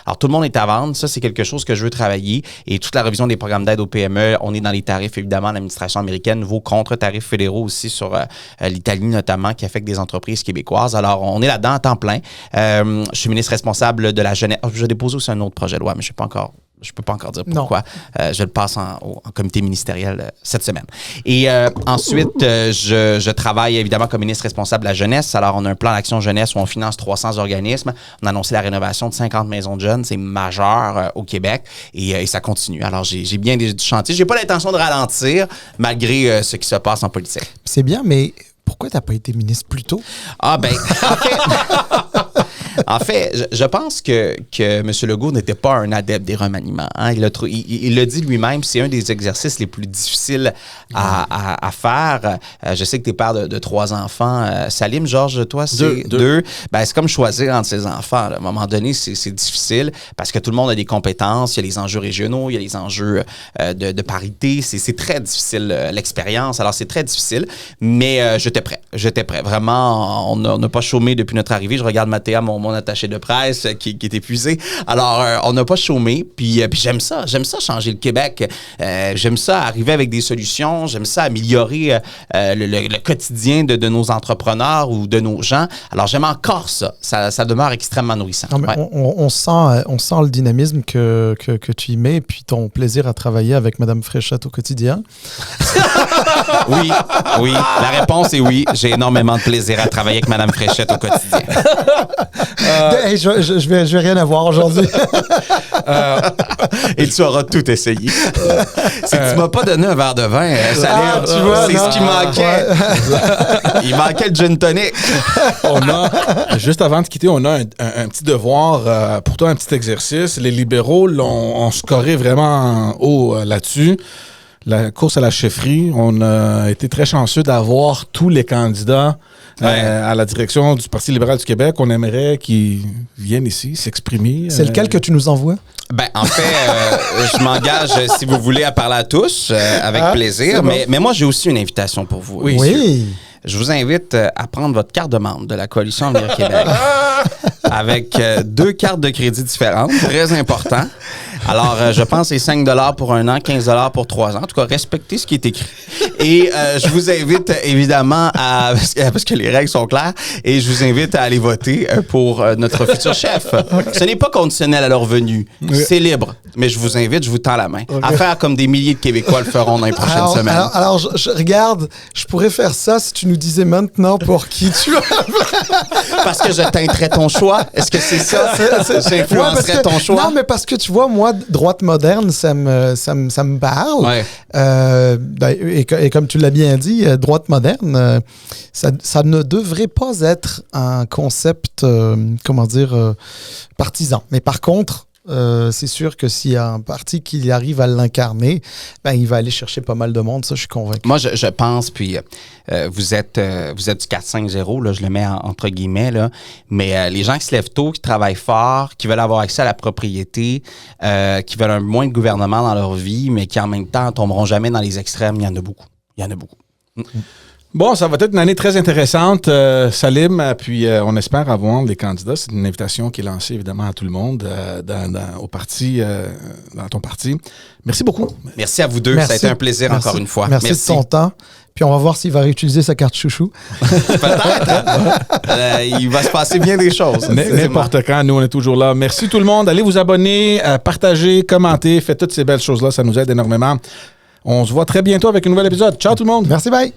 Alors, tout le monde est à vendre. Ça, c'est quelque chose que je veux travailler. Et toute la révision des programmes d'aide aux PME, on est dans les tarifs, évidemment, de l'administration américaine, nouveaux contre-tarifs fédéraux aussi sur l'Italie notamment, qui affecte des entreprises québécoises. Alors, on est là-dedans à temps plein. Je suis ministre responsable de la jeunesse. Je vais déposer aussi un autre projet de loi, mais je ne peux pas encore dire pourquoi. Je le passe en comité ministériel cette semaine. Et ensuite, je travaille évidemment comme ministre responsable de la jeunesse. Alors, on a un plan d'action jeunesse où on finance 300 organismes. On a annoncé la rénovation de 50 maisons de jeunes. C'est majeur au Québec et ça continue. Alors, j'ai bien du chantier. Je n'ai pas l'intention de ralentir malgré ce qui se passe en politique. C'est bien, mais pourquoi tu n'as pas été ministre plus tôt? En fait, je pense que M. Legault n'était pas un adepte des remaniements. Hein. Il l'a dit lui-même, c'est un des exercices les plus difficiles à faire. Je sais que tu es père de 3 enfants. Salim, Georges, toi, c'est 2. Ben, c'est comme choisir entre ses enfants. Là. À un moment donné, c'est difficile parce que tout le monde a des compétences. Il y a les enjeux régionaux, il y a les enjeux de parité. C'est très difficile, l'expérience. Alors, c'est très difficile, mais j'étais prêt. Vraiment, on n'a pas chômé depuis notre arrivée. Je regarde Mathéa, mon attaché de presse qui est épuisé. Alors, on n'a pas chômé, puis j'aime ça changer le Québec. J'aime ça arriver avec des solutions, j'aime ça améliorer le quotidien de nos entrepreneurs ou de nos gens. Alors, j'aime encore ça. Ça demeure extrêmement nourrissant. Non, mais on sent le dynamisme que tu y mets, puis ton plaisir à travailler avec Mme Fréchette au quotidien. Oui, la réponse est oui. J'ai énormément de plaisir à travailler avec Mme Fréchette au quotidien. Hey, je vais rien avoir aujourd'hui. Et tu auras tout essayé. Tu m'as pas donné un verre de vin, Salim. Tu vois, c'est ce qui manquait. Ouais. Il manquait le gin tonic. Juste avant de quitter, on a un petit devoir pour toi, un petit exercice. Les libéraux ont scoré vraiment haut là-dessus. La course à la chefferie, on a été très chanceux d'avoir tous les candidats à la direction du Parti libéral du Québec. On aimerait qu'ils viennent ici s'exprimer. C'est lequel que tu nous envoies? Ben, en fait, je m'engage, si vous voulez, à parler à tous, avec plaisir. Bon. Mais moi, j'ai aussi une invitation pour vous. Oui. Je vous invite à prendre votre carte de membre de la Coalition Avenir Québec avec 2 cartes de crédit différentes, très important. Alors, je pense que c'est 5 $ pour 1 an, 15 $ pour 3 ans. En tout cas, respectez ce qui est écrit. Et je vous invite évidemment à... Parce que les règles sont claires. Et je vous invite à aller voter pour notre futur chef. Ce n'est pas conditionnel à leur venue. C'est libre. Mais je vous invite, je vous tends la main. À faire comme des milliers de Québécois le feront dans les prochaines semaines. Alors je regarde, je pourrais faire ça si tu nous disais maintenant pour qui tu vas. Parce que je teinterais ton choix. Est-ce que c'est ça? J'influencerais ton choix? Non, mais parce que tu vois, moi, droite moderne, ça me parle. Ouais. Et comme tu l'as bien dit, droite moderne, ça ne devrait pas être un concept, partisan. Mais par contre, c'est sûr que s'il y a un parti qui arrive à l'incarner, ben, il va aller chercher pas mal de monde, ça je suis convaincu. Moi, je pense, puis vous êtes du 4-5-0, là, je le mets entre guillemets, là, mais les gens qui se lèvent tôt, qui travaillent fort, qui veulent avoir accès à la propriété, qui veulent un moins de gouvernement dans leur vie, mais qui en même temps tomberont jamais dans les extrêmes, il y en a beaucoup. Il y en a beaucoup. Bon, ça va être une année très intéressante, Salim, puis on espère avoir les candidats. C'est une invitation qui est lancée évidemment à tout le monde au parti, dans ton parti. Merci beaucoup. Merci à vous deux, ça a été un plaisir encore une fois. Merci de ton temps. Puis on va voir s'il va réutiliser sa carte chouchou. Peut-être. Il va se passer bien des choses. N'importe quand, nous on est toujours là. Merci tout le monde. Allez vous abonner, partagez, commentez, faites toutes ces belles choses-là, ça nous aide énormément. On se voit très bientôt avec un nouvel épisode. Ciao tout le monde. Merci, bye.